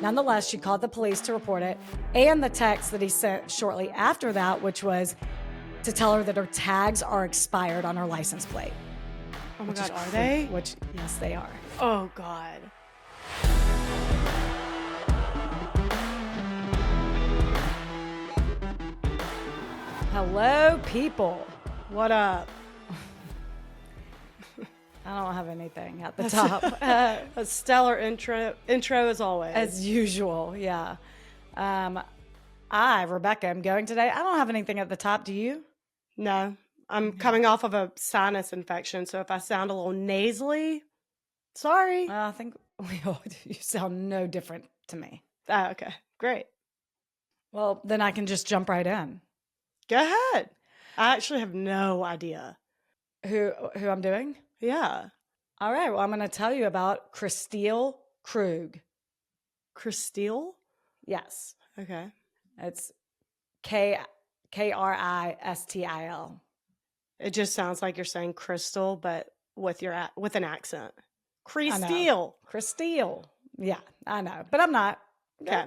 Nonetheless, she called the police to report it, and the text that he sent shortly after that, which was to tell her that her tags are expired on her license plate. Oh my God, are they? Which, yes, they are. Oh God. Hello, people. What up? I don't have anything at the top. A stellar intro as always. As usual, yeah. Rebecca, am going today. I don't have anything at the top. Do you? No, I'm coming off of a sinus infection, so if I sound a little nasally, sorry. I think you sound no different to me. Oh, okay, great. Well, then I can just jump right in. Go ahead. I actually have no idea. Who I'm doing? Yeah. All right. Well, I'm going to tell you about Kristil Krug. Kristil? Yes. Okay. It's Kristil. It just sounds like you're saying crystal, but with an accent. Kristil. Kristil. Yeah, I know, but I'm not. Okay.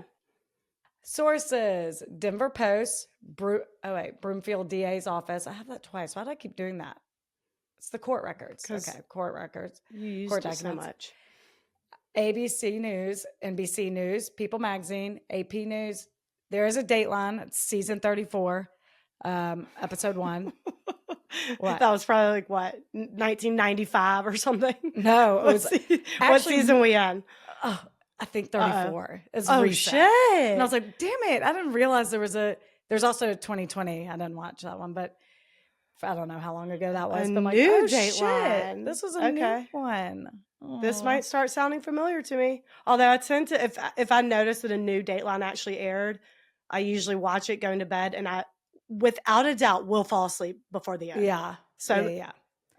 Sources: Denver Post, Broomfield DA's office. I have that twice. Why do I keep doing that? It's the court records. Okay, court records. You used court it so much. ABC News, NBC News, People Magazine, AP News. There is a Dateline. It's season 34, episode 1. What? That was probably like, what, 1995 or something? No, it was what season we on? Oh, I think 34. It's oh, recent. Shit. And I was like, damn it. I didn't realize there's also 2020. I didn't watch that one, but I don't know how long ago that was. A but I'm like, new oh, Dateline. Shit. This was a new one. This might start sounding familiar to me. Although I tend to, if I notice that a new Dateline actually aired, I usually watch it going to bed, and I, without a doubt, will fall asleep before the end. Yeah. So yeah.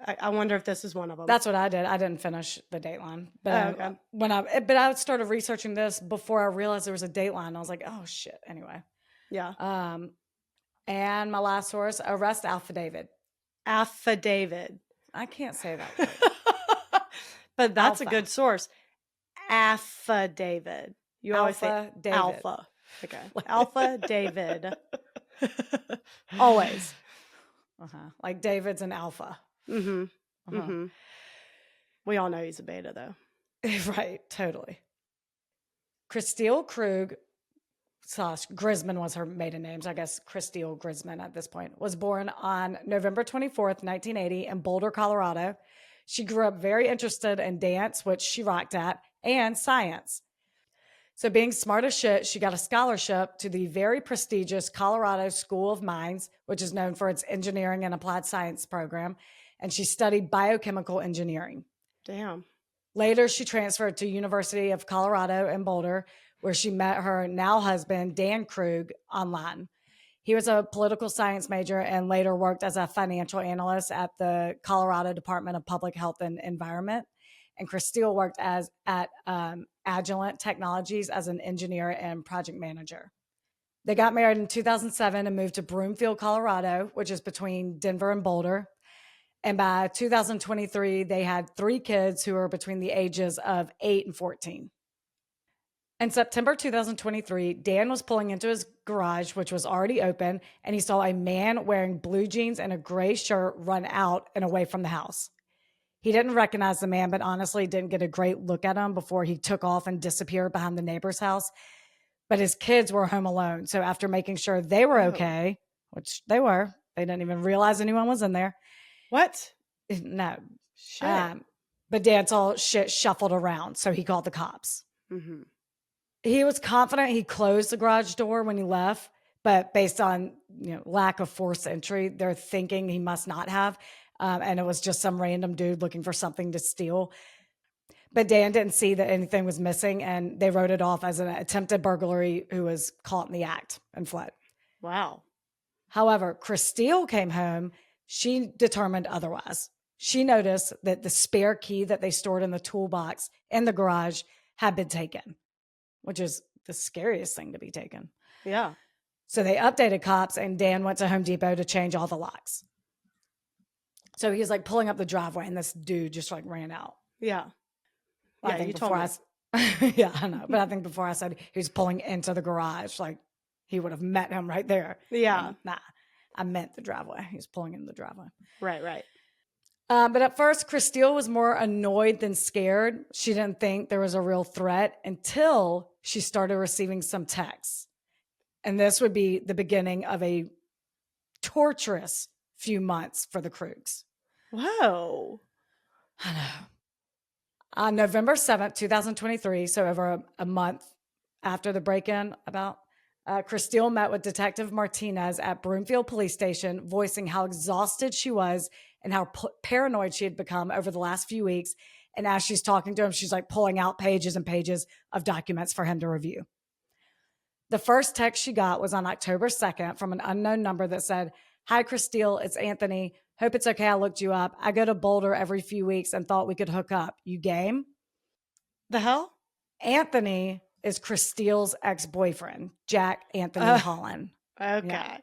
I wonder if this is one of them. That's what I did. I didn't finish the Dateline, but okay. But I started researching this before I realized there was a Dateline. I was like, oh shit. Anyway. Yeah. And my last source, arrest affidavit. Affidavit. I can't say that word. But that's a good source. Affidavit. You always say David. Alpha. Okay. Alpha David. Always. Like David's an alpha. Mm-hmm. Mm-hmm. We all know he's a beta, though. Right. Totally. Kristil Krug / Grisman was her maiden name. So I guess Kristil Grisman at this point was born on November 24th, 1980 in Boulder, Colorado. She grew up very interested in dance, which she rocked at, and science. So being smart as shit, she got a scholarship to the very prestigious Colorado School of Mines, which is known for its engineering and applied science program. And she studied biochemical engineering. Damn. Later, she transferred to University of Colorado in Boulder, where she met her now husband, Dan Krug, online. He was a political science major and later worked as a financial analyst at the Colorado Department of Public Health and Environment. And Kristil worked at Agilent Technologies as an engineer and project manager. They got married in 2007 and moved to Broomfield, Colorado, which is between Denver and Boulder. And by 2023, they had 3 kids who were between the ages of 8 and 14. In September 2023, Dan was pulling into his garage, which was already open, and he saw a man wearing blue jeans and a gray shirt run out and away from the house. He didn't recognize the man, but honestly didn't get a great look at him before he took off and disappeared behind the neighbor's house. But his kids were home alone. So after making sure they were okay, which they were, they didn't even realize anyone was in there. What? No. Shit. But Dan saw shit shuffled around, so he called the cops. Mm-hmm. He was confident he closed the garage door when he left, but based on lack of forced entry, they're thinking he must not have. And it was just some random dude looking for something to steal. But Dan didn't see that anything was missing, and they wrote it off as an attempted burglary who was caught in the act and fled. Wow. However, Kristil came home. She determined otherwise. She noticed that the spare key that they stored in the toolbox in the garage had been taken, which is the scariest thing to be taken. Yeah. So they updated cops, and Dan went to Home Depot to change all the locks. So he was like pulling up the driveway, and this dude just like ran out. Yeah. I think Yeah, I know. But I think before I said he was pulling into the garage, like he would have met him right there. Yeah. And nah, I meant the driveway. He was pulling in the driveway. Right. But at first, Kristil was more annoyed than scared. She didn't think there was a real threat until she started receiving some texts. And this would be the beginning of a torturous few months for the Krugs. Whoa. I know. On November 7th, 2023, so over a month after the break-in, Kristil met with Detective Martinez at Broomfield Police Station, voicing how exhausted she was and how paranoid she had become over the last few weeks. And as she's talking to him, she's like pulling out pages and pages of documents for him to review. The first text she got was on October 2nd from an unknown number that said, "Hi, Kristil, it's Anthony. Hope it's okay I looked you up. I go to Boulder every few weeks and thought we could hook up. You game?" The hell? Anthony is Kristil's ex-boyfriend, Jack Anthony Holland. Okay. Yeah.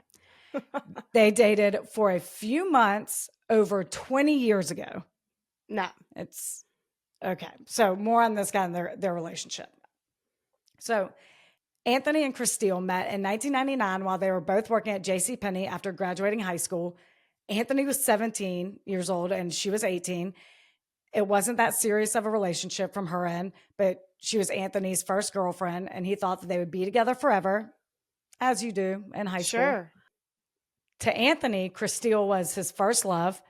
They dated for a few months over 20 years ago. No. It's okay. So more on this guy and their relationship. So Anthony and Kristil met in 1999 while they were both working at JCPenney after graduating high school. Anthony was 17 years old and she was 18. It wasn't that serious of a relationship from her end, but she was Anthony's first girlfriend, and he thought that they would be together forever, as you do in high school. Sure. To Anthony, Kristil was his first love.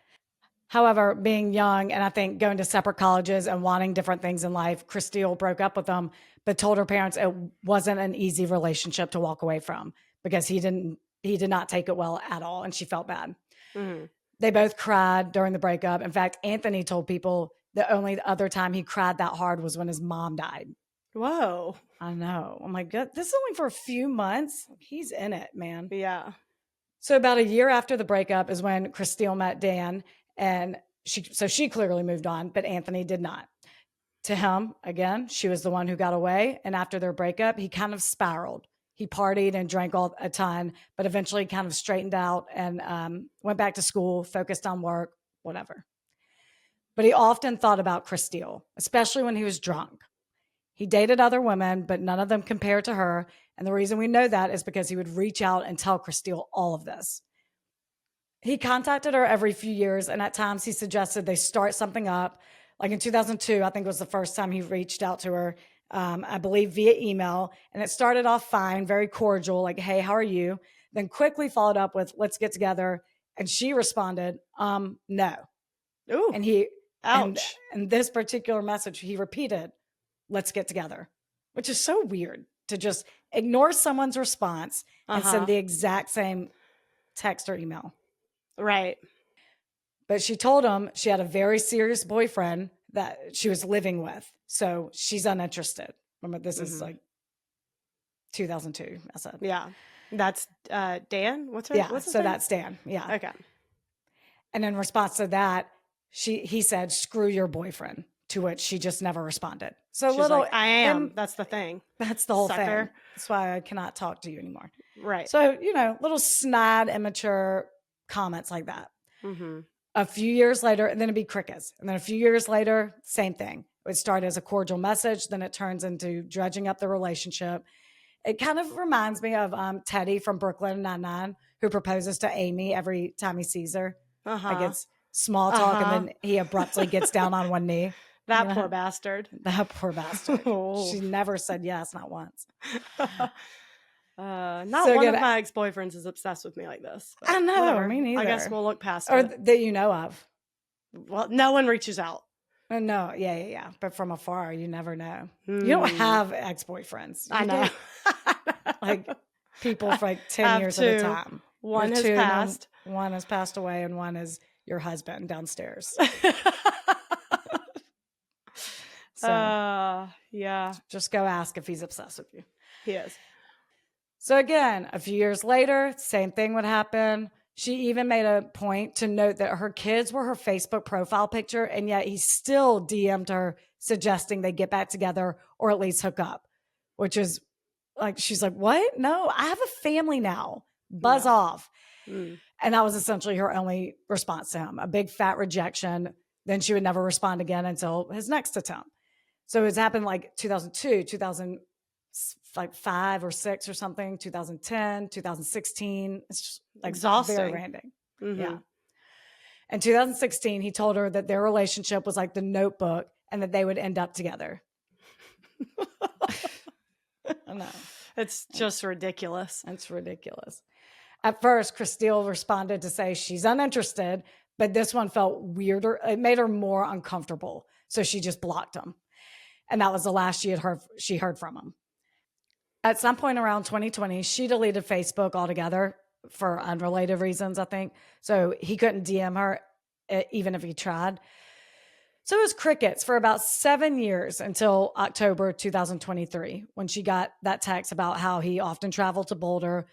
However, being young and I think going to separate colleges and wanting different things in life, Kristil broke up with him, but told her parents it wasn't an easy relationship to walk away from because he did not take it well at all, and she felt bad. Mm-hmm. They both cried during the breakup. In fact, Anthony told people the only other time he cried that hard was when his mom died. Whoa. I know. I'm like, this is only for a few months. He's in it, man. Yeah. So about a year after the breakup is when Kristil met Dan, and she clearly moved on, but Anthony did not. To him, again, she was the one who got away. And after their breakup, he kind of spiraled. He partied and drank a ton, but eventually kind of straightened out and went back to school, focused on work, whatever. But he often thought about Kristil, especially when he was drunk. He dated other women, but none of them compared to her. And the reason we know that is because he would reach out and tell Kristil all of this. He contacted her every few years, and at times he suggested they start something up. Like in 2002, I think was the first time he reached out to her, I believe via email. And it started off fine, very cordial, like, "Hey, how are you?" Then quickly followed up with, "Let's get together." And she responded, "No." Ooh. And he, ouch. And this particular message, he repeated, "Let's get together," which is so weird to just ignore someone's response and send the exact same text or email. Right. But she told him she had a very serious boyfriend that she was living with. So she's uninterested. Remember, this is like 2002, I said. Yeah. That's Dan? What's her Yeah, what's his so name? that's Dan. Yeah. Okay. And in response to that, he said, "Screw your boyfriend," to which she just never responded. So She's little, like, I am. That's the thing. That's the whole Sucker. thing. That's why I cannot talk to you anymore. Right. So, little snide, immature comments like that. Mm-hmm. A few years later, and then it'd be crickets. And then a few years later, same thing. It would start as a cordial message. Then it turns into dredging up the relationship. It kind of reminds me of Teddy from Brooklyn Nine-Nine, who proposes to Amy every time he sees her. Like it's small talk, and then he abruptly gets down on one knee. That poor bastard. That poor bastard. Oh. She never said yes, not once. Not So one good. of my ex-boyfriends is obsessed with me like this. I know, whatever. me neither. I guess we'll look past Or it. that you know of. Well, no one reaches out. No, yeah. But from afar, you never know. You don't have ex-boyfriends. I know. Like people for like 10 Have years at a two. time. One You're has two, passed. One has passed away, and one is your husband downstairs. So yeah, just go ask if he's obsessed with you. he is. So again, a few years later, same thing would happen. She even made a point to note that her kids were her Facebook profile picture, and yet he still DM'd her suggesting they get back together or at least hook up, which is like, she's like, "What? No, I have a family now. Buzz off." And that was essentially her only response to him, a big fat rejection. Then she would never respond again until his next attempt. So it's happened like 2002, 2005 or 6 or something, 2010, 2016. It's just like Exhausting. very random. Mhm. Yeah. In 2016, he told her that their relationship was like the Notebook and that they would end up together. I know. It's just ridiculous. It's ridiculous. At first, Kristil responded to say she's uninterested, but this one felt weirder. It made her more uncomfortable. So she just blocked him. And that was the last she heard from him. At some point around 2020, she deleted Facebook altogether for unrelated reasons, I think. So he couldn't DM her even if he tried. So it was crickets for about 7 years until October 2023, when she got that text about how he often traveled to Boulder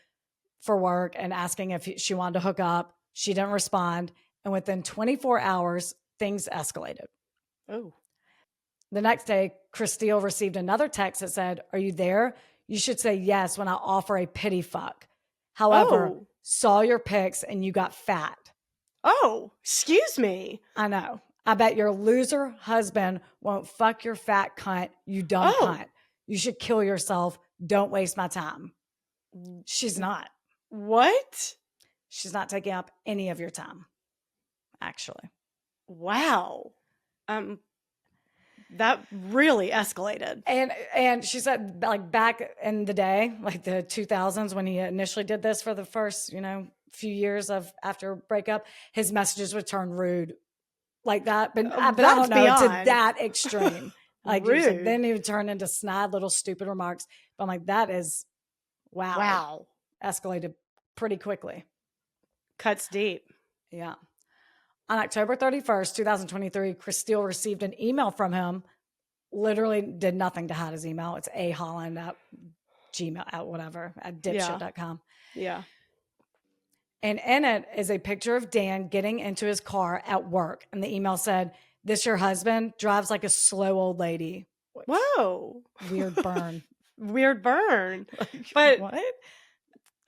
for work and asking if she wanted to hook up. She didn't respond. And within 24 hours, things escalated. Oh. The next day, Kristil received another text that said, "Are you there? You should say yes when I offer a pity fuck. However, saw your pics and you got fat." Oh, excuse me. I know. "I bet your loser husband won't fuck your fat cunt, you dumb cunt. You should kill yourself. Don't waste my time." She's not. What? She's not taking up any of your time, actually. Wow. That really escalated. And she said, like, back in the day, like the 2000s, when he initially did this for the first, few years after breakup, his messages would turn rude like that. But I don't know, to that extreme. Like rude. Then he would turn into snide little stupid remarks. But I'm like, that is, wow. Escalated pretty quickly. Cuts deep. Yeah. On October 31st, 2023, Kristil received an email from him. Literally did nothing to hide his email. It's aholland at gmail at dipshit.com. Yeah. And in it is a picture of Dan getting into his car at work. And the email said, "This your husband? Drives like a slow old lady." Whoa. Weird burn. Weird burn. But what?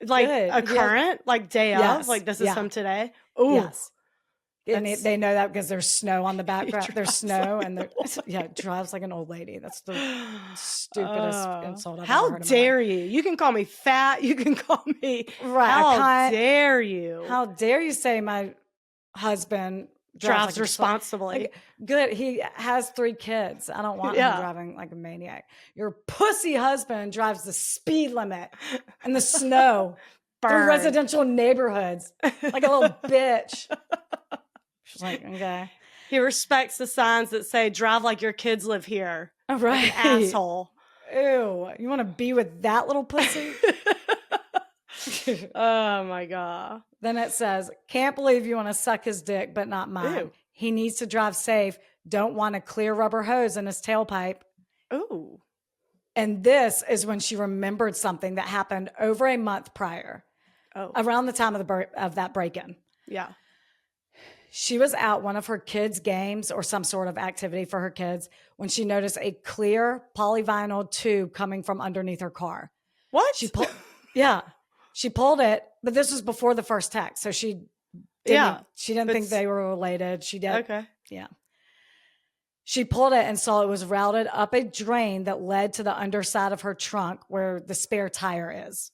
Like Good. A current, like day of, like this is from today. Oh, yes. And they know that because there's snow on the background. There's snow, and it drives like an old lady. That's the stupidest insult I've ever heard. How dare you? You can call me fat. You can call me How dare you? How dare you say my husband drives responsibly? Like, good. He has 3 kids. I don't want him driving like a maniac. Your pussy husband drives the speed limit in the snow through residential neighborhoods like a little bitch. She's like, okay. He respects the signs that say "drive like your kids live here." Right. Like an asshole. Ew. You want to be with that little pussy? Oh my God. Then it says, "Can't believe you want to suck his dick, but not mine. Ew. He needs to drive safe. Don't want a clear rubber hose in his tailpipe." Ooh. And this is when she remembered something that happened over a month prior. Around the time of that break-in. Yeah. She was at one of her kids' games or some sort of activity for her kids when she noticed a clear polyvinyl tube coming from underneath her car. What? She pulled it, but this was before the first text. So she didn't think they were related. She did. Okay. Yeah. She pulled it and saw it was routed up a drain that led to the underside of her trunk where the spare tire is.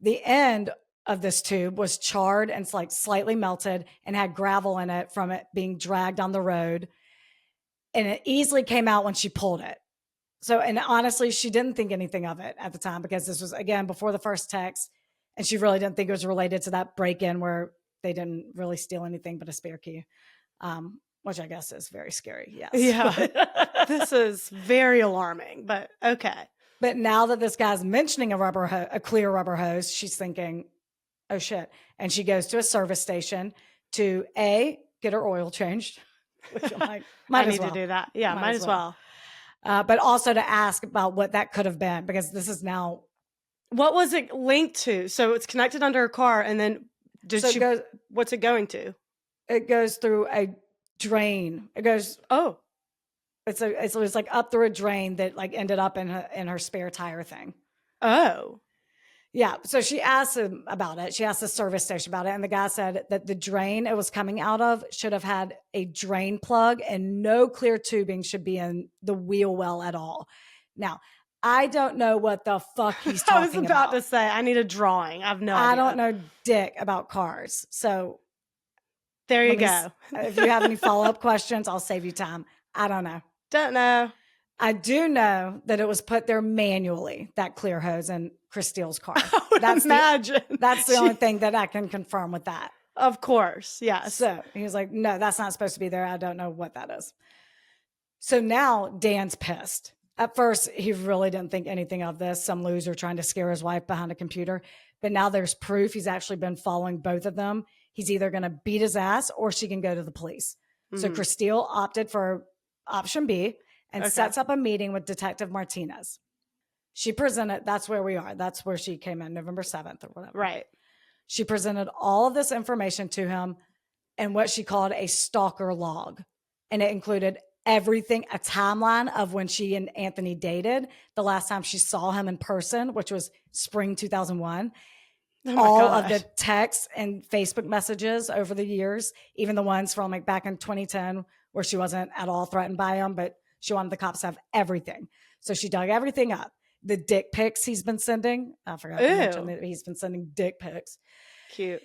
The end of this tube was charred and like slightly melted and had gravel in it from it being dragged on the road. And it easily came out when she pulled it. So, and honestly, she didn't think anything of it at the time because this was, again, before the first text. And she really didn't think it was related to that break-in where they didn't really steal anything but a spare key, which I guess is very scary. Yes. Yeah. This is very alarming, but okay. But now that this guy's mentioning a clear rubber hose, she's thinking, oh shit. And she goes to a service station to get her oil changed. Which I'm like, I need to do that. Yeah, might as well. But also to ask about what that could have been, because this is now. What was it linked to? So it's connected under her car, and then what's it going to? It goes through a drain. It goes. Oh. It was like up through a drain that like ended up in her spare tire thing. Oh. Yeah. So she asked him about it. She asked the service station about it. And the guy said that the drain it was coming out of should have had a drain plug and no clear tubing should be in the wheel well at all. Now, I don't know what the fuck he's I was talking about to about. say, I need a drawing. I have no I idea. don't know dick about cars. So There you let me go. if you have any follow-up questions, I'll save you time. I don't know. Don't know. I do know that it was put there manually, that clear hose in Kristil's car. I would imagine. That's the only thing that I can confirm with that. Of course, yes. So he was like, no, that's not supposed to be there. I don't know what that is. So now Dan's pissed. At first, he really didn't think anything of this. Some loser trying to scare his wife behind a computer. But now there's proof he's actually been following both of them. He's either going to beat his ass or she can go to the police. So Kristil opted for option B and sets up a meeting with Detective Martinez. She presented, that's where we are. That's where she came in, November 7th or whatever. Right. She presented all of this information to him and what she called a stalker log. And it included everything, a timeline of when she and Anthony dated, the last time she saw him in person, which was spring 2001. All of the texts and Facebook messages over the years, even the ones from like back in 2010 where she wasn't at all threatened by him, but she wanted the cops to have everything. So she dug everything up. The dick pics he's been sending. I forgot to mention that he's been sending dick pics. Cute.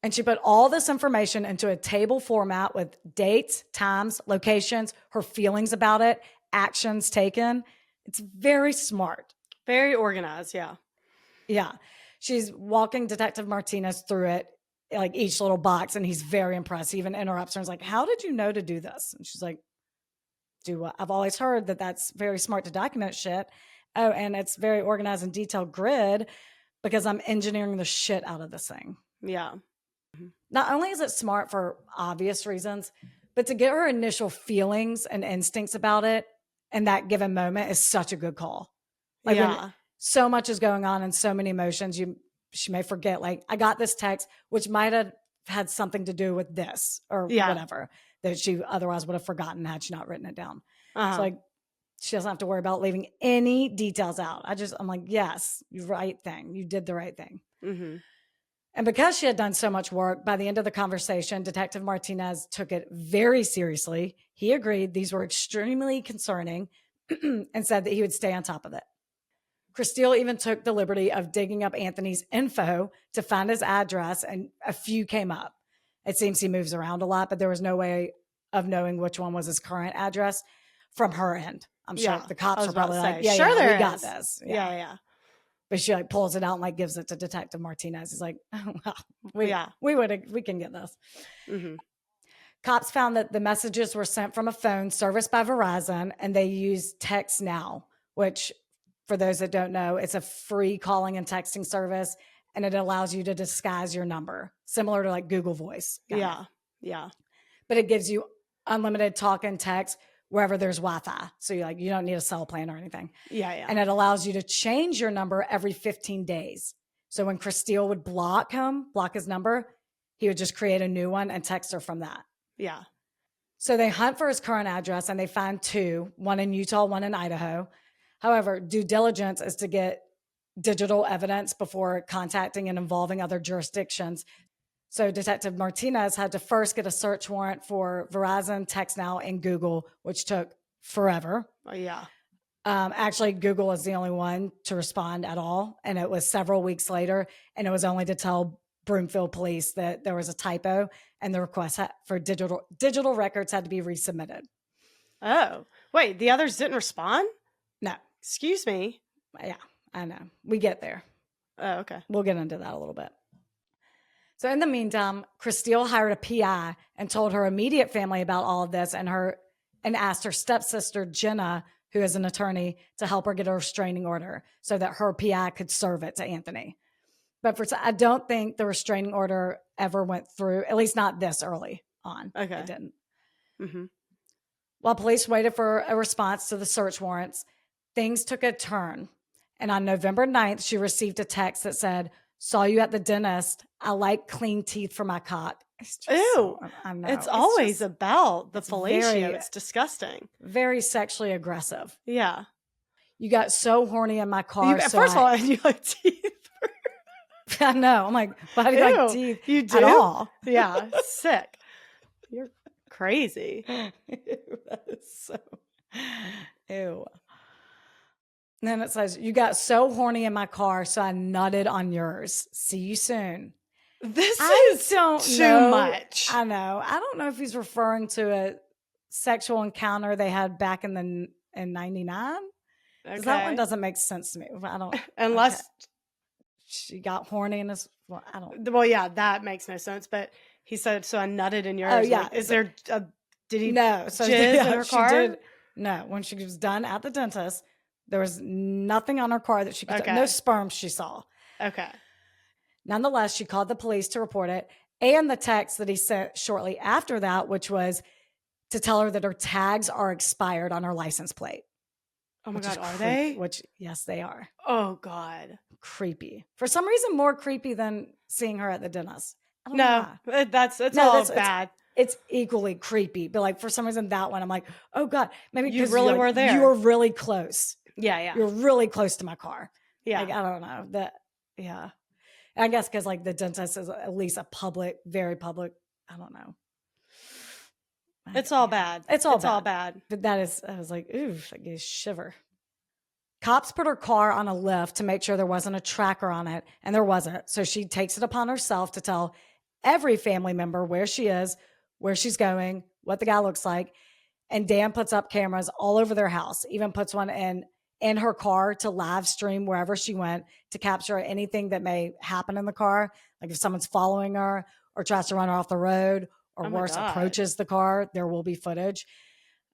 And she put all this information into a table format with dates, times, locations, her feelings about it, actions taken. It's very smart. Very organized, yeah. Yeah. She's walking Detective Martinez through it, like each little box, and he's very impressed. He even interrupts her and is like, how did you know to do this? And she's like, do what? I've always heard that that's very smart to document shit. Oh, and it's very organized and detailed grid because I'm engineering the shit out of this thing. Yeah. Not only is it smart for obvious reasons, but to get her initial feelings and instincts about it in that given moment is such a good call. Like when so much is going on and so many emotions, she may forget, like, I got this text, which might have had something to do with this or whatever that she otherwise would have forgotten had she not written it down. So like, she doesn't have to worry about leaving any details out. I'm like, yes, you right thing. You did the right thing. And because she had done so much work, by the end of the conversation, Detective Martinez took it very seriously. He agreed these were extremely concerning and said that he would stay on top of it. Kristil even took the liberty of digging up Anthony's info to find his address, and a few came up. It seems he moves around a lot, but there was no way of knowing which one was his current address from her end. I'm sure the cops are probably like, we got this. Yeah. But she like pulls it out and like gives it to Detective Martinez. He's like, oh, well, we can get this. Cops found that the messages were sent from a phone serviced by Verizon, and they used Text Now, which, for those that don't know, it's a free calling and texting service, and it allows you to disguise your number, similar to like Google Voice. Yeah. But it gives you unlimited talk and text wherever there's Wi-Fi. So you don't need a cell plan or anything. Yeah. And it allows you to change your number every 15 days. So when Kristil would block his number, he would just create a new one and text her from that. Yeah. So they hunt for his current address and they find two, one in Utah, one in Idaho. However, due diligence is to get digital evidence before contacting and involving other jurisdictions. So Detective Martinez had to first get a search warrant for Verizon, Text Now, and Google, which took forever. Oh, yeah. Actually, Google was the only one to respond at all. And it was several weeks later. And it was only to tell Broomfield police that there was a typo and the request for digital records had to be resubmitted. Oh, wait, the others didn't respond? No. Excuse me. Yeah, I know. We get there. Oh, okay. We'll get into that a little bit. So in the meantime, Kristil hired a PI and told her immediate family about all of this and asked her stepsister, Jenna, who is an attorney, to help her get a restraining order so that her PI could serve it to Anthony. But I don't think the restraining order ever went through, at least not this early on. Okay. It didn't. While police waited for a response to the search warrants, things took a turn. And on November 9th, she received a text that said, "Saw you at the dentist. I like clean teeth for my cock." Ew. I know. It's always about the fellatio. It's disgusting. Very sexually aggressive. Yeah. You got so horny in my car. First of all, you like teeth I know. I'm like, why do you like Ew, teeth you do? at all? Yeah, sick. You're crazy. Ew, that is so. Ew. And then it says, you got so horny in my car, so I nutted on yours. See you soon. This I is don't too know. much. I know. I don't know if he's referring to a sexual encounter they had back in 99. Because that one Okay. doesn't make sense to me. I don't. Okay. Unless, She got horny in his. Well, I don't. well, yeah, that makes no sense. But he said, so I nutted in yours. Oh, yeah. Like, is there a, did he No. So jizz yeah, in her she car? did. No. When she was done at the dentist, there was nothing on her car that she could. No Okay. sperm she saw. Okay. Nonetheless, she called the police to report it, and the text that he sent shortly after that, which was to tell her that her tags are expired on her license plate. Oh my Which is God, are they? Which, yes, they are. Oh God. Creepy. For some reason, more creepy than seeing her at the dentist. I don't know No, why. that's No, all bad. It's equally creepy. But like for some reason, that one, I'm like, oh God, maybe You because really like, were there. You were really close. Yeah, yeah. You're really close to my car. Yeah. Like, I don't know. Yeah. I guess because like the dentist is at least a public, very public. I don't know. It's all bad. It's all all bad. bad. But that is, I was like, ooh, I gave a shiver. Cops put her car on a lift to make sure there wasn't a tracker on it, and there wasn't. So she takes it upon herself to tell every family member where she is, where she's going, what the guy looks like. And Dan puts up cameras all over their house, even puts one in her car to live stream wherever she went to capture anything that may happen in the car. Like if someone's following her or tries to run her off the road or Oh my worse, God. approaches the car, there will be footage.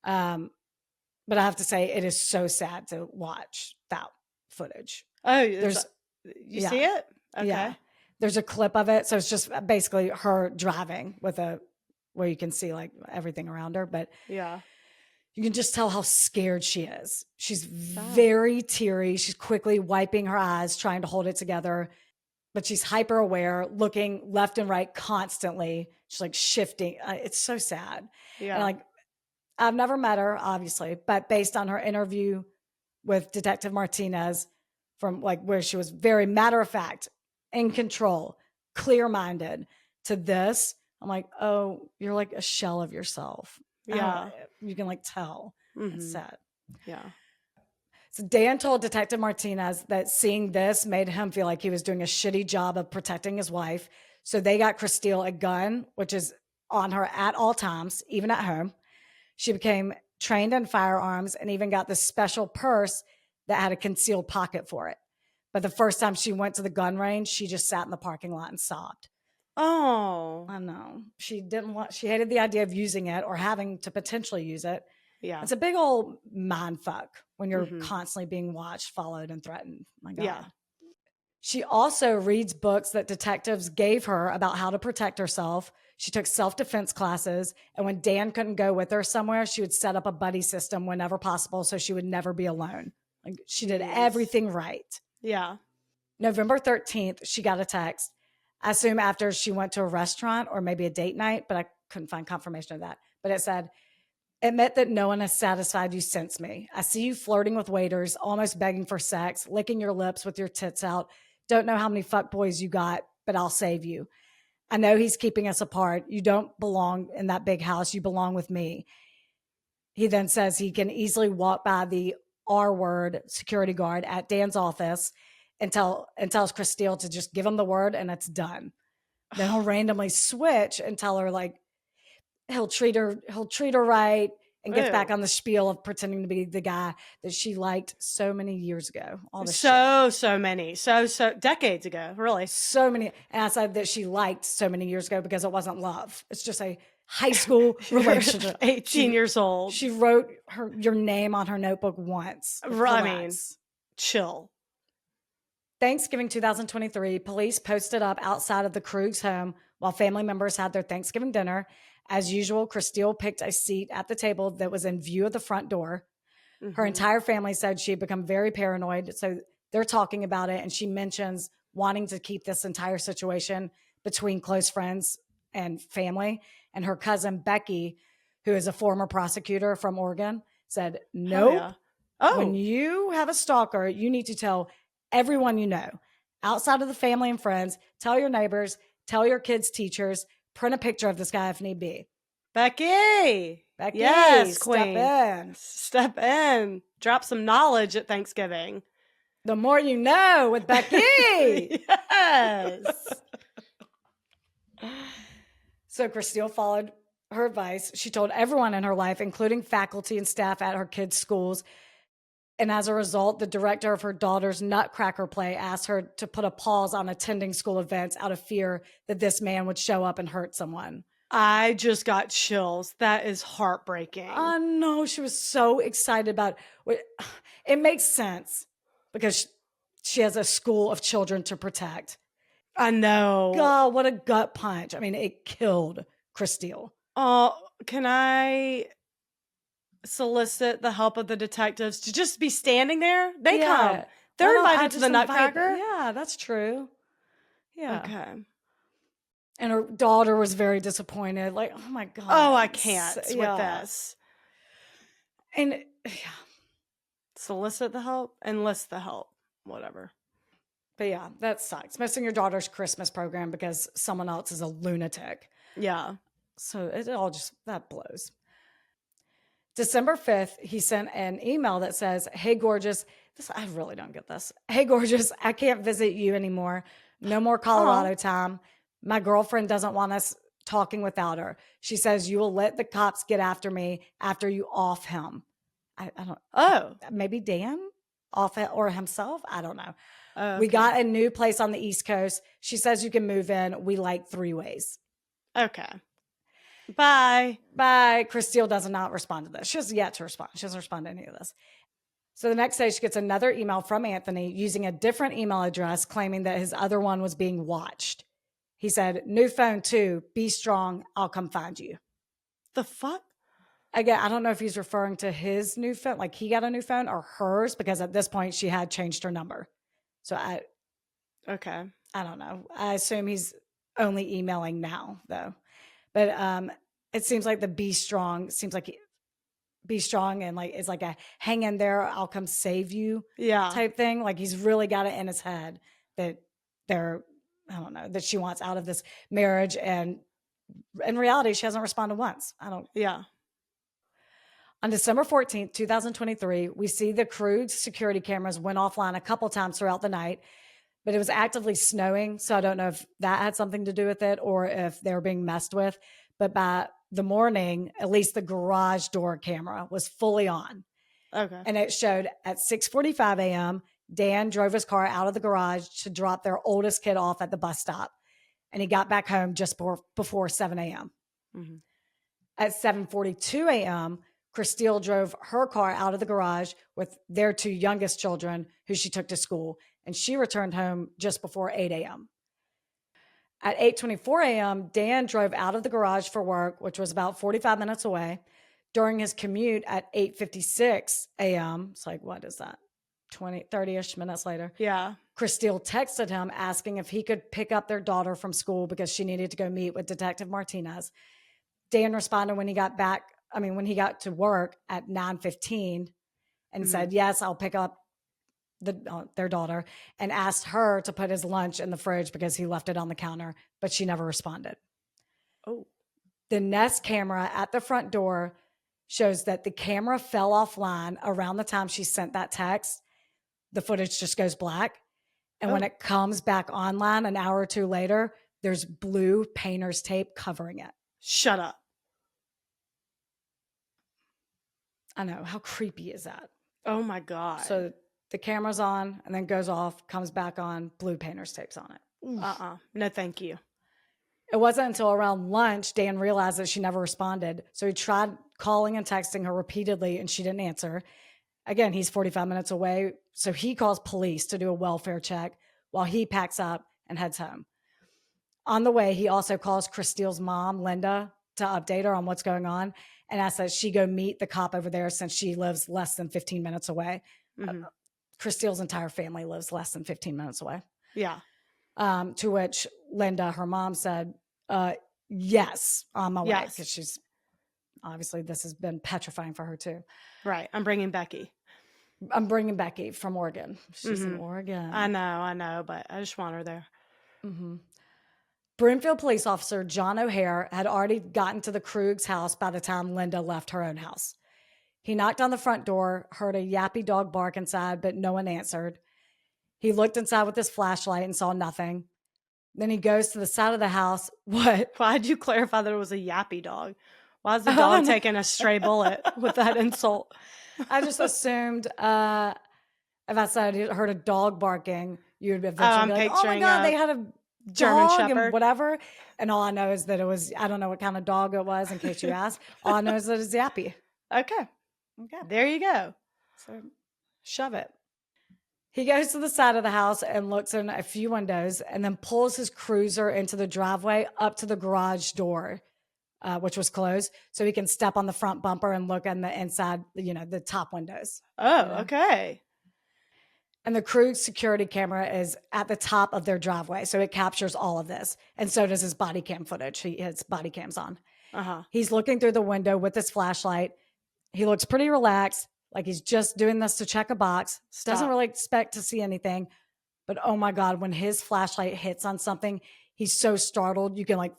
But I have to say, it is so sad to watch that footage. Oh, You see it? Okay. Yeah. There's a clip of it. So it's just basically her driving where you can see like everything around her. But yeah, you can just tell how scared she is. She's very teary. She's quickly wiping her eyes, trying to hold it together. But she's hyper aware, looking left and right constantly. She's like shifting. It's so sad. yeah. And like, I've never met her, obviously, but based on her interview with Detective Martinez, from like where she was very matter of fact, in control, clear minded, to this, I'm like, oh, you're like a shell of yourself. Yeah. You can like tell. Mhm. It's sad. Yeah. So Dan told Detective Martinez that seeing this made him feel like he was doing a shitty job of protecting his wife. So they got Kristil a gun, which is on her at all times, even at home. She became trained in firearms and even got this special purse that had a concealed pocket for it. But the first time she went to the gun range, she just sat in the parking lot and sobbed. Oh. I know. She hated the idea of using it or having to potentially use it. Yeah. It's a big old mind fuck when you're Mhm. constantly being watched, followed, and threatened. My God. Yeah. She also reads books that detectives gave her about how to protect herself. She took self-defense classes. And when Dan couldn't go with her somewhere, she would set up a buddy system whenever possible so she would never be alone. Like she did everything right. Yeah. November 13th, she got a text. I assume after she went to a restaurant or maybe a date night, but I couldn't find confirmation of that. But it said, admit that no one has satisfied you since me. I see you flirting with waiters, almost begging for sex, licking your lips with your tits out. Don't know how many fuckboys you got, but I'll save you. I know he's keeping us apart. You don't belong in that big house. You belong with me. He then says he can easily walk by the R word security guard at Dan's office and tells Kristil to just give him the word and it's done. Then he'll randomly switch and tell her like he'll treat her right and gets back on the spiel of pretending to be the guy that she liked so many years ago. All this so many. So decades ago, really. so many. And I said that she liked so many years ago because it wasn't love. It's just a high school relationship. 18 years old. She wrote your name on her notebook once. I mean, chill. Thanksgiving 2023, police posted up outside of the Krug's home while family members had their Thanksgiving dinner. As usual, Kristil picked a seat at the table that was in view of the front door. Mm-hmm. Her entire family said she had become very paranoid. So they're talking about it. And she mentions wanting to keep this entire situation between close friends and family. And her cousin, Becky, who is a former prosecutor from Oregon, said, nope. Yeah. Oh. When you have a stalker, you need to tell everyone you know. outside of the family and friends. Tell your neighbors, tell your kids' teachers, print a picture of this guy if need be. Becky. Becky, Yes, step queen. in. Step in. Drop some knowledge at Thanksgiving. The more you know with Becky. Yes. So Kristil followed her advice. She told everyone in her life, including faculty and staff at her kids' schools. And as a result, the director of her daughter's Nutcracker play asked her to put a pause on attending school events out of fear that this man would show up and hurt someone. I just got chills. That is heartbreaking. Oh no, she was so excited about it. It makes sense because she has a school of children to protect. I know. God, what a gut punch. I mean, it killed Kristil. Can I solicit the help of the detectives to just be standing there? They come. They're invited to the Nutcracker. Yeah, that's true. Yeah. Okay. And her daughter was very disappointed. Like, oh my God. Oh, I can't with this. And yeah. Solicit the help, enlist the help, whatever. But yeah, that sucks. Missing your daughter's Christmas program because someone else is a lunatic. Yeah. So it all just, that blows. December 5th, he sent an email that says, "Hey, gorgeous." I really don't get this. "Hey, gorgeous, I can't visit you anymore. No more Colorado time. My girlfriend doesn't want us talking without her. She says you will let the cops get after me after you off him." I don't. Oh. Maybe Dan off it or himself. I don't know. Okay. We got a new place on the East Coast. She says you can move in. We like 3 ways. Okay. Bye. Kristil does not respond to this. She has yet to respond. She doesn't respond to any of this. So the next day she gets another email from Anthony using a different email address claiming that his other one was being watched. He said, "New phone too. Be strong. I'll come find you." The fuck? Again, I don't know if he's referring to his new phone, like he got a new phone, or hers, because at this point she had changed her number. So I don't know. I assume he's only emailing now though. But it seems like the be strong seems like be strong and like it's like a hang in there, I'll come save you type thing. Like he's really got it in his head that that she wants out of this marriage, and in reality she hasn't responded once. On December 14th, 2023, we see the Krug security cameras went offline a couple times throughout the night, but it was actively snowing. So I don't know if that had something to do with it or if they were being messed with. But by the morning, at least the garage door camera was fully on. Okay. And it showed at 6:45 a.m., Dan drove his car out of the garage to drop their oldest kid off at the bus stop. And he got back home just before 7 a.m. Mm-hmm. At 7:42 a.m., Kristil drove her car out of the garage with their 2 youngest children who she took to school, and she returned home just before 8 a.m. At 8:24 a.m., Dan drove out of the garage for work, which was about 45 minutes away. During his commute at 8:56 a.m., it's like, what is that? 30-ish minutes later. Yeah. Kristil texted him asking if he could pick up their daughter from school because she needed to go meet with Detective Martinez. Dan responded when he got to work at 9:15 and said, "Yes, I'll pick up their daughter," and asked her to put his lunch in the fridge because he left it on the counter, but she never responded. Oh. The Nest camera at the front door shows that the camera fell offline around the time she sent that text. The footage just goes black. And when it comes back online an hour or 2 later, there's blue painter's tape covering it. Shut up. I know. How creepy is that? Oh my God. So the camera's on and then goes off, comes back on, blue painter's tape's on it. Oof. No, thank you. It wasn't until around lunch Dan realized that she never responded. So he tried calling and texting her repeatedly and she didn't answer. Again, he's 45 minutes away. So he calls police to do a welfare check while he packs up and heads home. On the way, he also calls Kristil's mom, Linda, to update her on what's going on and asks that she go meet the cop over there since she lives less than 15 minutes away. Mm-hmm. Kristil's entire family lives less than 15 minutes away. Yeah. To which Linda, her mom, said, yes, on my way. Because she's obviously this has been petrifying for her too. Right. I'm bringing Becky. I'm bringing Becky from Oregon. She's in Mhm. Oregon. I know, but I just want her there. Broomfield police officer John O'Hare had already gotten to the Krug's house by the time Linda left her own house. He knocked on the front door, heard a yappy dog bark inside, but no one answered. He looked inside with his flashlight and saw nothing. Then he goes to the side of the house. What? Why'd you clarify that it was a yappy dog? Why is the Oh, dog no. taking a stray bullet with that insult? I just assumed if I said I heard a dog barking, you'd eventually I'm be like, oh my picturing God, a they had a German dog and Shepherd. whatever. And all I know is that it was, I don't know what kind of dog it was in case you asked. All I know is that it's yappy. Okay. There you go. So shove it. He goes to the side of the house and looks in a few windows and then pulls his cruiser into the driveway up to the garage door, which was closed, so he can step on the front bumper and look on the inside, the top windows. Oh, okay. And the Krug security camera is at the top of their driveway, so it captures all of this. And so does his body cam footage. His body cam's on. Uh-huh. He's looking through the window with his flashlight. He looks pretty relaxed, like he's just doing this to check a box. Doesn't really expect to see anything. But oh my God, when his flashlight hits on something, he's so startled. You can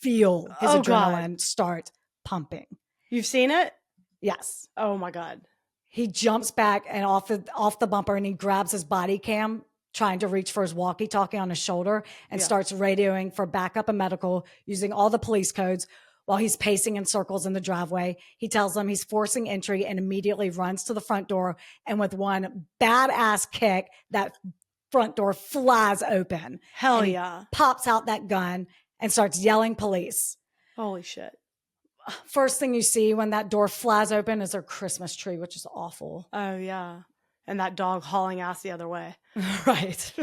feel his adrenaline start pumping. You've seen it? Yes. Oh my God. He jumps back and off the bumper and he grabs his body cam, trying to reach for his walkie-talkie on his shoulder, and starts radioing for backup and medical using all the police codes. While he's pacing in circles in the driveway, he tells them he's forcing entry and immediately runs to the front door. And with one badass kick, that front door flies open. Hell and yeah. Pops out that gun and starts yelling police. Holy shit. First thing you see when that door flies open is their Christmas tree, which is awful. Oh yeah. And that dog hauling ass the other way. Right.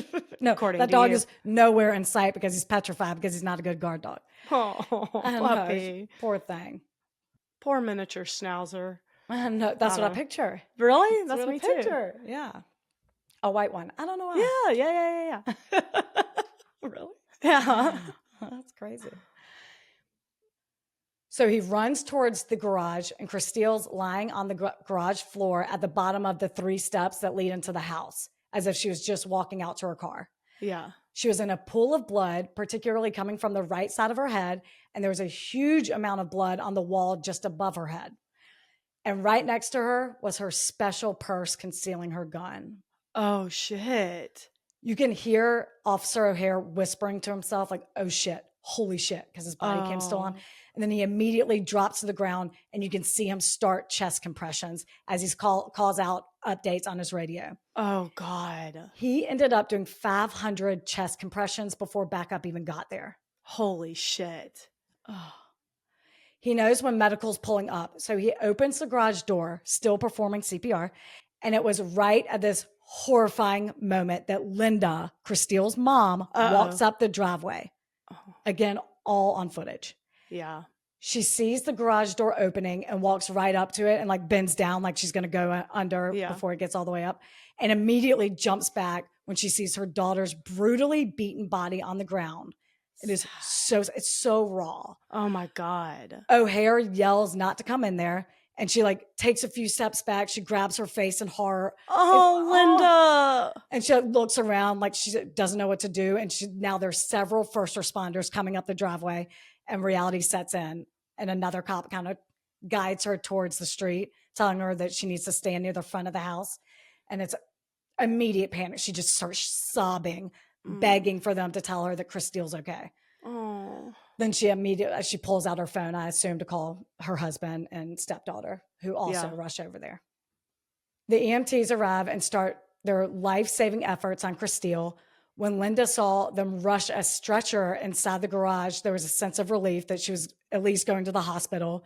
No, According that to dog you. is nowhere in sight because he's petrified because he's not a good guard dog. Oh, puppy. Poor thing. Poor miniature schnauzer. No, that's what I picture. Really? That's That's what me I picture. too. Yeah. A white one. I don't know why. Yeah. Really? Yeah. That's crazy. So he runs towards the garage, and Kristil's lying on the garage floor at the bottom of the 3 steps that lead into the house, as if she was just walking out to her car. Yeah. She was in a pool of blood, particularly coming from the right side of her head, and there was a huge amount of blood on the wall just above her head. And right next to her was her special purse concealing her gun. Oh, shit. You can hear Officer O'Hare whispering to himself, like, oh shit, holy shit, because his body cam's still on. And then he immediately drops to the ground, and you can see him start chest compressions as he calls out updates on his radio. Oh, God. He ended up doing 500 chest compressions before backup even got there. Holy shit. Oh. He knows when medical's pulling up, so he opens the garage door, still performing CPR, and it was right at this horrifying moment that Linda, Kristil's mom, walks up the driveway. Again, all on footage. Yeah. She sees the garage door opening and walks right up to it and bends down like she's going to go under before it gets all the way up, and immediately jumps back when she sees her daughter's brutally beaten body on the ground. It's so raw. Oh my God. O'Hare yells not to come in there, and she takes a few steps back. She grabs her face in horror. Oh, Linda. And she looks around like she doesn't know what to do. And now there's several first responders coming up the driveway, and reality sets in. And another cop kind of guides her towards the street, telling her that she needs to stand near the front of the house. And it's immediate panic. She just starts sobbing, begging for them to tell her that Kristil's okay. Oh. Then she pulls out her phone, I assume, to call her husband and stepdaughter, who also rush over there. The EMTs arrive and start their life-saving efforts on Kristil. When Linda saw them rush a stretcher inside the garage, there was a sense of relief that she was at least going to the hospital.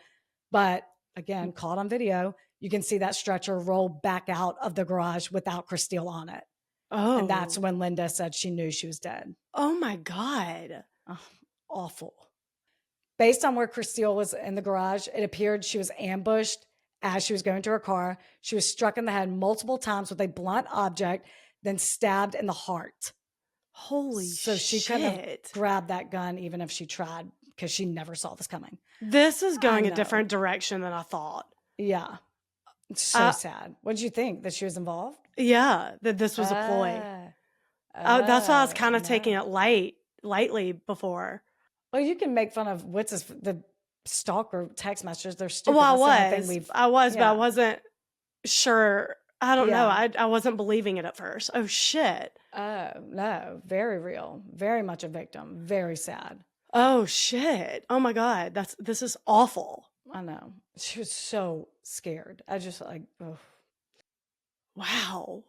But again, caught on video, you can see that stretcher roll back out of the garage without Kristil on it. Oh. And that's when Linda said she knew she was dead. Oh my God. Oh, awful. Based on where Kristil was in the garage, it appeared she was ambushed as she was going to her car. She was struck in the head multiple times with a blunt object, then stabbed in the heart. Holy shit. So she couldn't have grabbed that gun even if she tried, because she never saw this coming. This is going a different direction than I thought. Yeah. It's so sad. What did you think? That she was involved? Yeah, that this was a ploy. That's why I was kind of taking No. it lightly before. Well, you can make fun of the stalker text messages. They're Well, stupid. That's the only thing we've. but I Yeah. wasn't sure. I don't know. Yeah. I wasn't believing it at first. Oh shit. Oh, no. Very real. Very much a victim. Very sad. Oh shit. Oh my god. This is awful. I know. She was so scared. I just like, oh. Wow.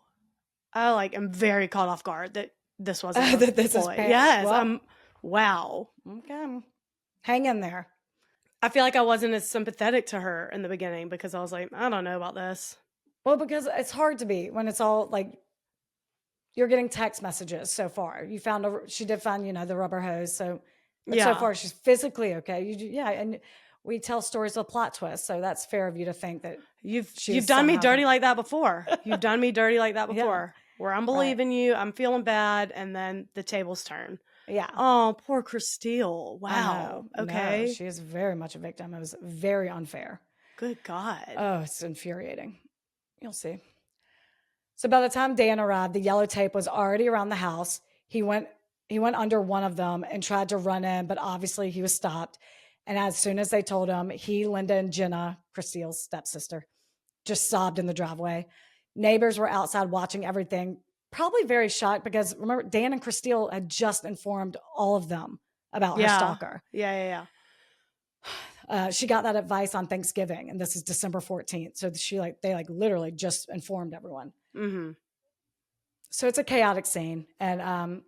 I am very caught off guard that this wasn't a That this is ploy. bad. Yes, Well, wow. okay. Hang in there. I feel like I wasn't as sympathetic to her in the beginning because I was like, I don't know about this. Well, because it's hard to be when it's all like you're getting text messages so far. She did find, the rubber hose. So, but so Yeah. far she's physically okay. Yeah. And we tell stories with plot twists. So that's fair of you to think that You've done me dirty like that before. You've done me dirty like that Yeah. before. Where I'm believing you, I'm feeling bad, and then the tables turn. Yeah. Oh, poor Kristil. I Wow. know. Okay. No, she is very much a victim. It was very unfair. Good God. Oh, it's infuriating. You'll see. So by the time Dan arrived, the yellow tape was already around the house. He went under one of them and tried to run in, but obviously he was stopped. And as soon as they told him, he, Linda, and Jenna, Kristil's stepsister, just sobbed in the driveway. Neighbors were outside watching everything, probably very shocked because remember, Dan and Kristil had just informed all of them about her stalker. Yeah. She got that advice on Thanksgiving, and this is December 14th. So they literally just informed everyone. Mm-hmm. So it's a chaotic scene, and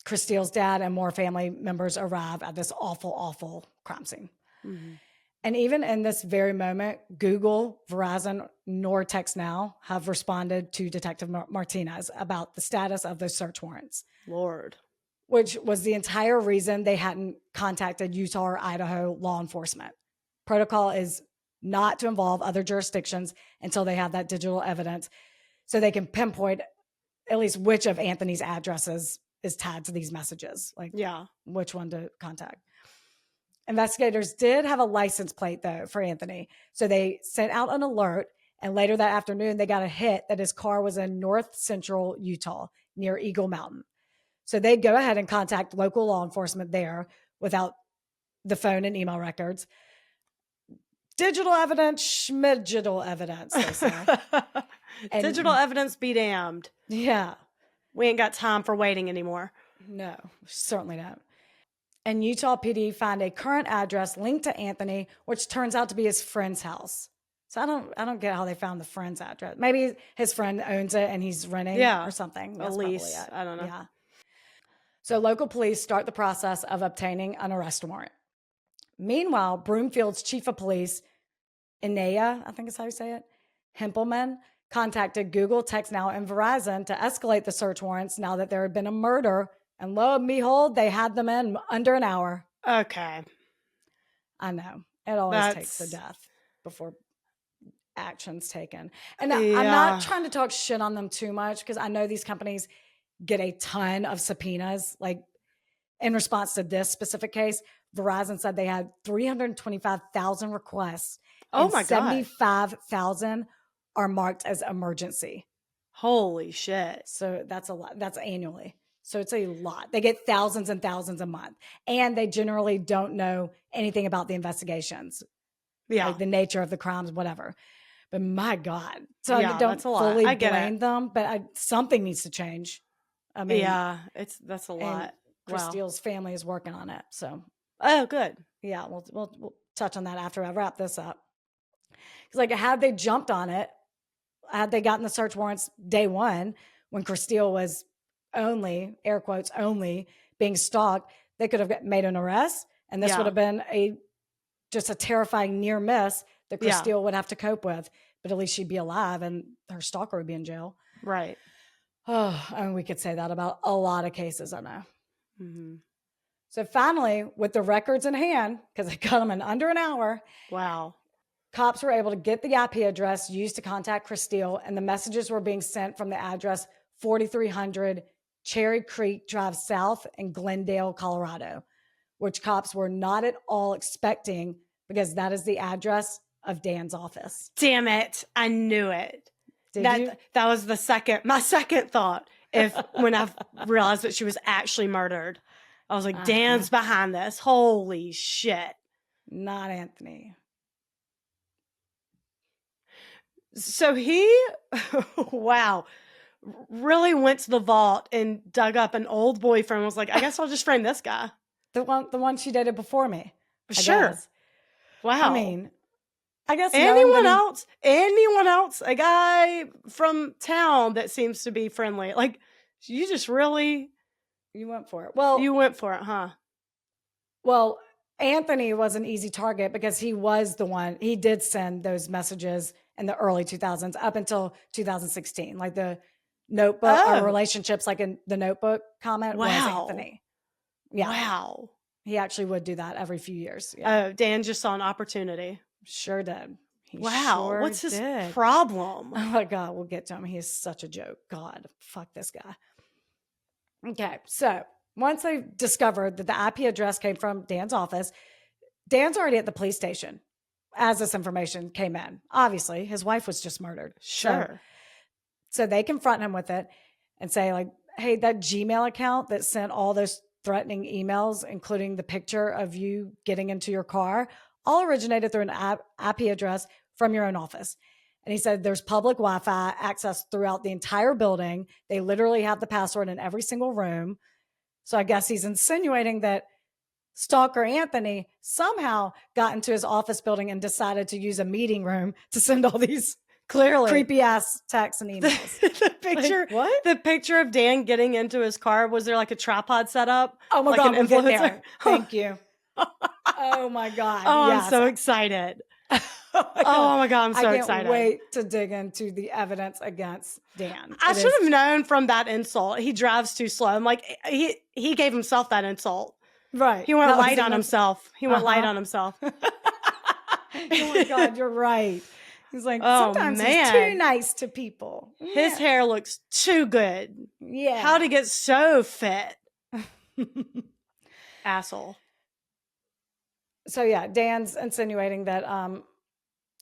Kristil's dad and more family members arrive at this awful, awful crime scene. Mm-hmm. And even in this very moment, Google, Verizon, nor TextNow have responded to Detective Martinez about the status of those search warrants. Lord. Which was the entire reason they hadn't contacted Utah or Idaho law enforcement. Protocol is not to involve other jurisdictions until they have that digital evidence so they can pinpoint at least which of Anthony's addresses is tied to these messages, which one to contact. Investigators did have a license plate, though, for Anthony. So they sent out an alert, and later that afternoon, they got a hit that his car was in north central Utah near Eagle Mountain. So they go ahead and contact local law enforcement there without the phone and email records. Digital evidence, schmidgital evidence, they say. Digital evidence be damned. Yeah. We ain't got time for waiting anymore. No, certainly not. And Utah PD find a current address linked to Anthony, which turns out to be his friend's house. So I don't get how they found the friend's address. Maybe his friend owns it and he's renting or something. A lease. I don't know. Yeah. So local police start the process of obtaining an arrest warrant. Meanwhile, Broomfield's chief of police, Inaya, I think is how you say it, Hempelman, contacted Google, TextNow, and Verizon to escalate the search warrants now that there had been a murder. And lo and behold, they had them in under an hour. Okay. I know. It always takes a death before action's taken. And I'm not trying to talk shit on them too much because I know these companies get a ton of subpoenas. Like in response to this specific case, Verizon said they had 325,000 requests. Oh my God. 75,000 are marked as emergency. Holy shit. So that's a lot. That's annually. So it's a lot. They get thousands and thousands a month. And they generally don't know anything about the investigations. Yeah. Like the nature of the crimes, whatever. But my God. So I don't that's a lot. fully I get blame them, but something needs to change. I mean, that's a lot. Kristil's family is working on it. So, oh, good. Yeah, we'll touch on that after I wrap this up. It's like, had they jumped on it, had they gotten the search warrants day one when Kristil was only, air quotes, only being stalked, they could have made an arrest. And this would have been just a terrifying near miss that Kristil would have to cope with. But at least she'd be alive and her stalker would be in jail. Right. Oh, and we could say that about a lot of cases, I know. Mm-hmm. So finally, with the records in hand, because they got them in under an hour. Wow. Cops were able to get the IP address used to contact Kristil, and the messages were being sent from the address 4300 Cherry Creek Drive South in Glendale, Colorado, which cops were not at all expecting because that is the address of Dan's office. Damn it. I knew it. Did you? That was my second thought. When I realized that she was actually murdered, I was like, Dan's behind this. Holy shit. Not Anthony. So he, wow, really went to the vault and dug up an old boyfriend and was like, I guess I'll just frame this guy. The one she dated before me. Sure. Guess. Wow. I mean, I guess anyone else, a guy from town that seems to be friendly. Like, you just really... You went for it. Well, you went for it, huh? Well, Anthony was an easy target because he was the one, he did send those messages in the early 2000s up until 2016. Like the notebook or relationships, like in the notebook comment was Anthony. Yeah. Wow. He actually would do that every few years. Yeah. Oh, Dan just saw an opportunity. Sure did. Wow. Sure What's his did. problem? Oh my God. We'll get to him. He is such a joke. God, fuck this guy. Okay. So once they discovered that the IP address came from Dan's office, Dan's already at the police station as this information came in. Obviously, his wife was just murdered. Sure. So they confront him with it and say, like, hey, that Gmail account that sent all those threatening emails, including the picture of you getting into your car, all originated through an IP address from your own office. And he said there's public Wi-Fi access throughout the entire building. They literally have the password in every single room. So I guess he's insinuating that Stalker Anthony somehow got into his office building and decided to use a meeting room to send all these clearly creepy ass texts and emails. The picture, like, what? The picture of Dan getting into his car, was there like a tripod set up? Oh my like God, an influencer. Thank you. Oh my God. Oh, yes. I'm so excited. Oh my God, I'm so excited. I can't wait to dig into the evidence against Dan. I should have known from that insult. He drives too slow. I'm like, he gave himself that insult. Right. He went light on himself. He went light on himself. Oh my God, you're right. He's like, sometimes he's too nice to people. His hair looks too good. Yeah. How'd he get so fit? Asshole. So yeah, Dan's insinuating that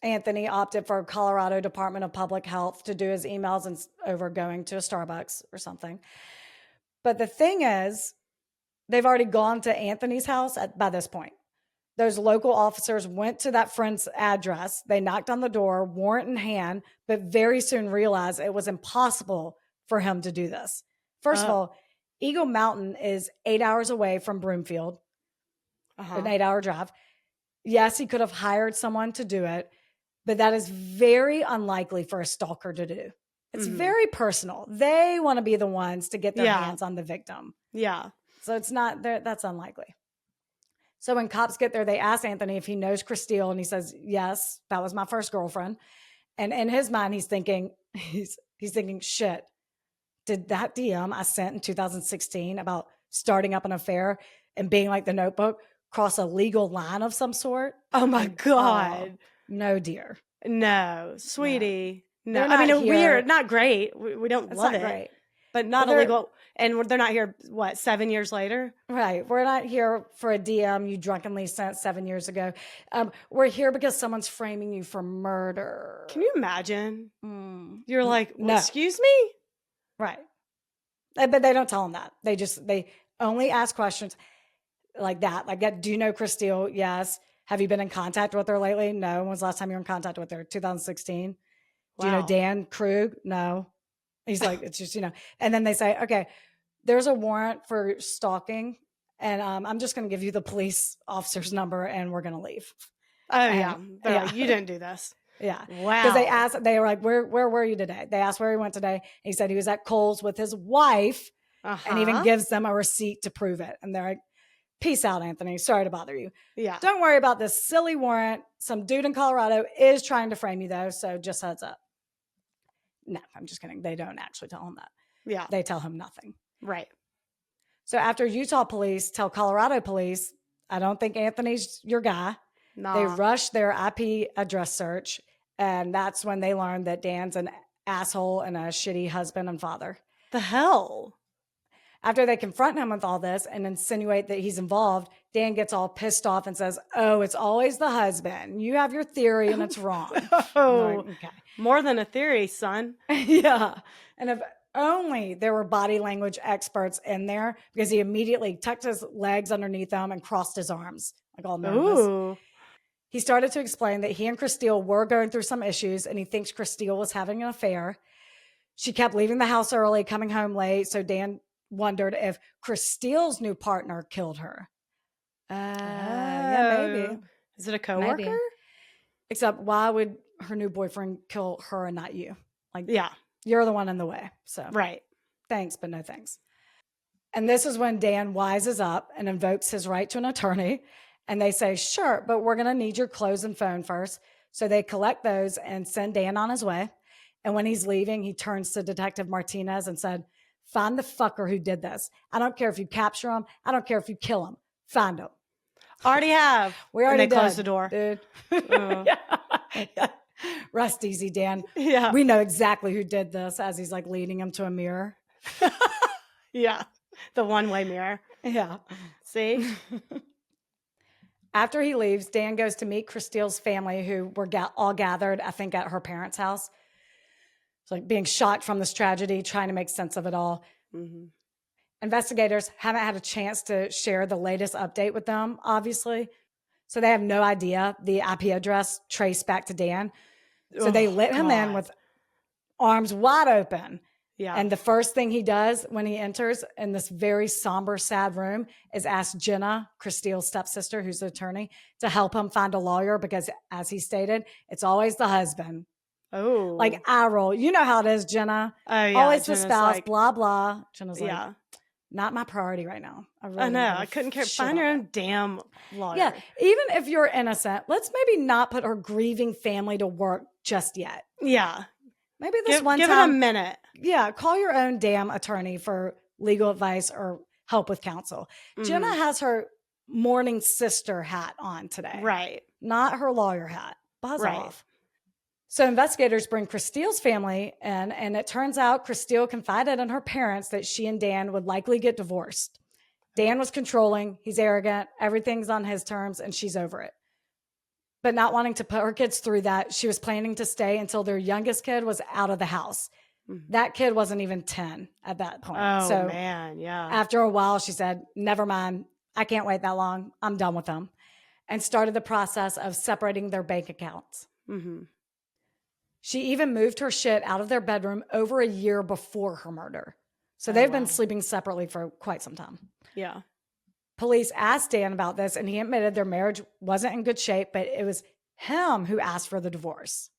Anthony opted for Colorado Department of Public Health to do his emails and over going to a Starbucks or something. But the thing is, they've already gone to Anthony's house by this point. Those local officers went to that friend's address. They knocked on the door, warrant in hand, but very soon realized it was impossible for him to do this. First of all, Eagle Mountain is 8 hours away from Broomfield, an 8-hour drive. Yes, he could have hired someone to do it, but that is very unlikely for a stalker to do. It's very personal. They want to be the ones to get their hands on the victim. Yeah. So it's not, that's unlikely. So when cops get there, they ask Anthony if he knows Kristil, and he says, yes, that was my first girlfriend. And in his mind, he's thinking, shit, did that DM I sent in 2016 about starting up an affair and being like the Notebook cross a legal line of some sort? Oh my God. No, dear. No, sweetie. No. I mean, we're not great. We don't love it. Great. But not illegal. And they're not here, 7 years later? Right. We're not here for a DM you drunkenly sent 7 years ago. We're here because someone's framing you for murder. Can you imagine? You're like, no. Excuse me? Right. But they don't tell them that. They only ask questions like that. Like, do you know Kristil? Yes. Have you been in contact with her lately? No. When was the last time you were in contact with her? 2016. Wow. Do you know Dan Krug? No. He's like, it's just, and then they say, okay, there's a warrant for stalking, and I'm just going to give you the police officer's number, and we're going to leave. Oh, yeah. Like, you didn't do this. Yeah. Wow. Because they were like, where were you today? They asked where he went today. He said he was at Kohl's with his wife, and even gives them a receipt to prove it. And they're like, peace out, Anthony. Sorry to bother you. Yeah. Don't worry about this silly warrant. Some dude in Colorado is trying to frame you, though, so just heads up. No, I'm just kidding. They don't actually tell him that. Yeah. They tell him nothing. Right. So after Utah police tell Colorado police, I don't think Anthony's your guy. Nah. They rush their IP address search, and that's when they learn that Dan's an asshole and a shitty husband and father. The hell? After they confront him with all this and insinuate that he's involved, Dan gets all pissed off and says, "Oh, it's always the husband. You have your theory and it's wrong." Oh, Like, okay. more than a theory, son. Yeah. And if only there were body language experts in there, because he immediately tucked his legs underneath him and crossed his arms, like all nervous. Ooh. He started to explain that he and Kristil were going through some issues and he thinks Kristil was having an affair. She kept leaving the house early, coming home late. So Dan wondered if Kristil's new partner killed her. Yeah, maybe. Is it a coworker? Maybe. Except why would her new boyfriend kill her and not you? Like, Yeah. you're the one in the way. So Right. thanks, but no thanks. And this is when Dan wises up and invokes his right to an attorney. And they say, sure, but we're going to need your clothes and phone first. So they collect those and send Dan on his way. And when he's leaving, he turns to Detective Martinez and said, find the fucker who did this. I don't care if you capture him. I don't care if you kill him. Find him. Already have. We already did. Closed the door. Dude. Yeah. Rest easy, Dan. Yeah. We know exactly who did this, as he's like leading him to a mirror. Yeah. The one-way mirror. Yeah. See? After he leaves, Dan goes to meet Kristil's family, who were all gathered, I think, at her parents' house. It's like being shocked from this tragedy, trying to make sense of it all. Mm-hmm. Investigators haven't had a chance to share the latest update with them, obviously. So they have no idea the IP address traced back to Dan. So they let him in with arms wide open. Yeah. And the first thing he does when he enters in this very somber, sad room is ask Jenna, Kristil's stepsister, who's the attorney, to help him find a lawyer because, as he stated, it's always the husband. Oh. Like, eye roll. You know how it is, Jenna. Oh, yeah. Always Jenna's the spouse, like, blah, blah. Jenna's like, yeah. not my priority right now. I know. I couldn't care. Find your own damn lawyer. Yeah. Even if you're innocent, let's maybe not put her grieving family to work just yet. Yeah. Maybe this one time. Give it a minute. Yeah. Call your own damn attorney for legal advice or help with counsel. Mm-hmm. Jenna has her mourning sister hat on today. Right. Not her lawyer hat. Buzz right. off. So investigators bring Kristil's family in, and it turns out Kristil confided in her parents that she and Dan would likely get divorced. Dan was controlling, he's arrogant, everything's on his terms, and she's over it. But not wanting to put her kids through that, she was planning to stay until their youngest kid was out of the house. Mm-hmm. That kid wasn't even 10 at that point. Oh, so man, yeah. After a while, she said, never mind, I can't wait that long, I'm done with them, and started the process of separating their bank accounts. Mm-hmm. She even moved her shit out of their bedroom over a year before her murder. So they've been sleeping separately for quite some time. Yeah. Police asked Dan about this, and he admitted their marriage wasn't in good shape, but it was him who asked for the divorce.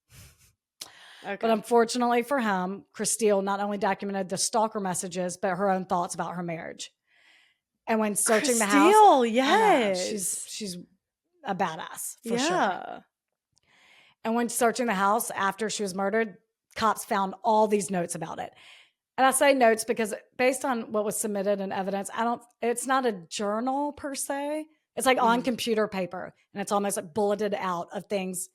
Okay. But unfortunately for him, Kristil not only documented the stalker messages, but her own thoughts about her marriage. And when searching the house, yes, she's a badass for sure. And when searching the house after she was murdered, cops found all these notes about it. And I say notes because based on what was submitted in evidence, it's not a journal per se. It's like on computer paper, and it's almost like bulleted out of things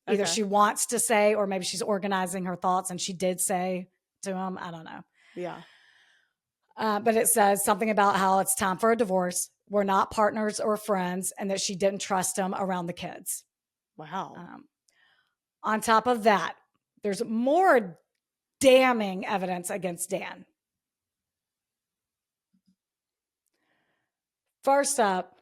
either she wants to say, or maybe she's organizing her thoughts and she did say to him. I don't know. Yeah. But it says something about how it's time for a divorce. We're not partners or friends, and that she didn't trust him around the kids. Wow. On top of that, there's more damning evidence against Dan. First up,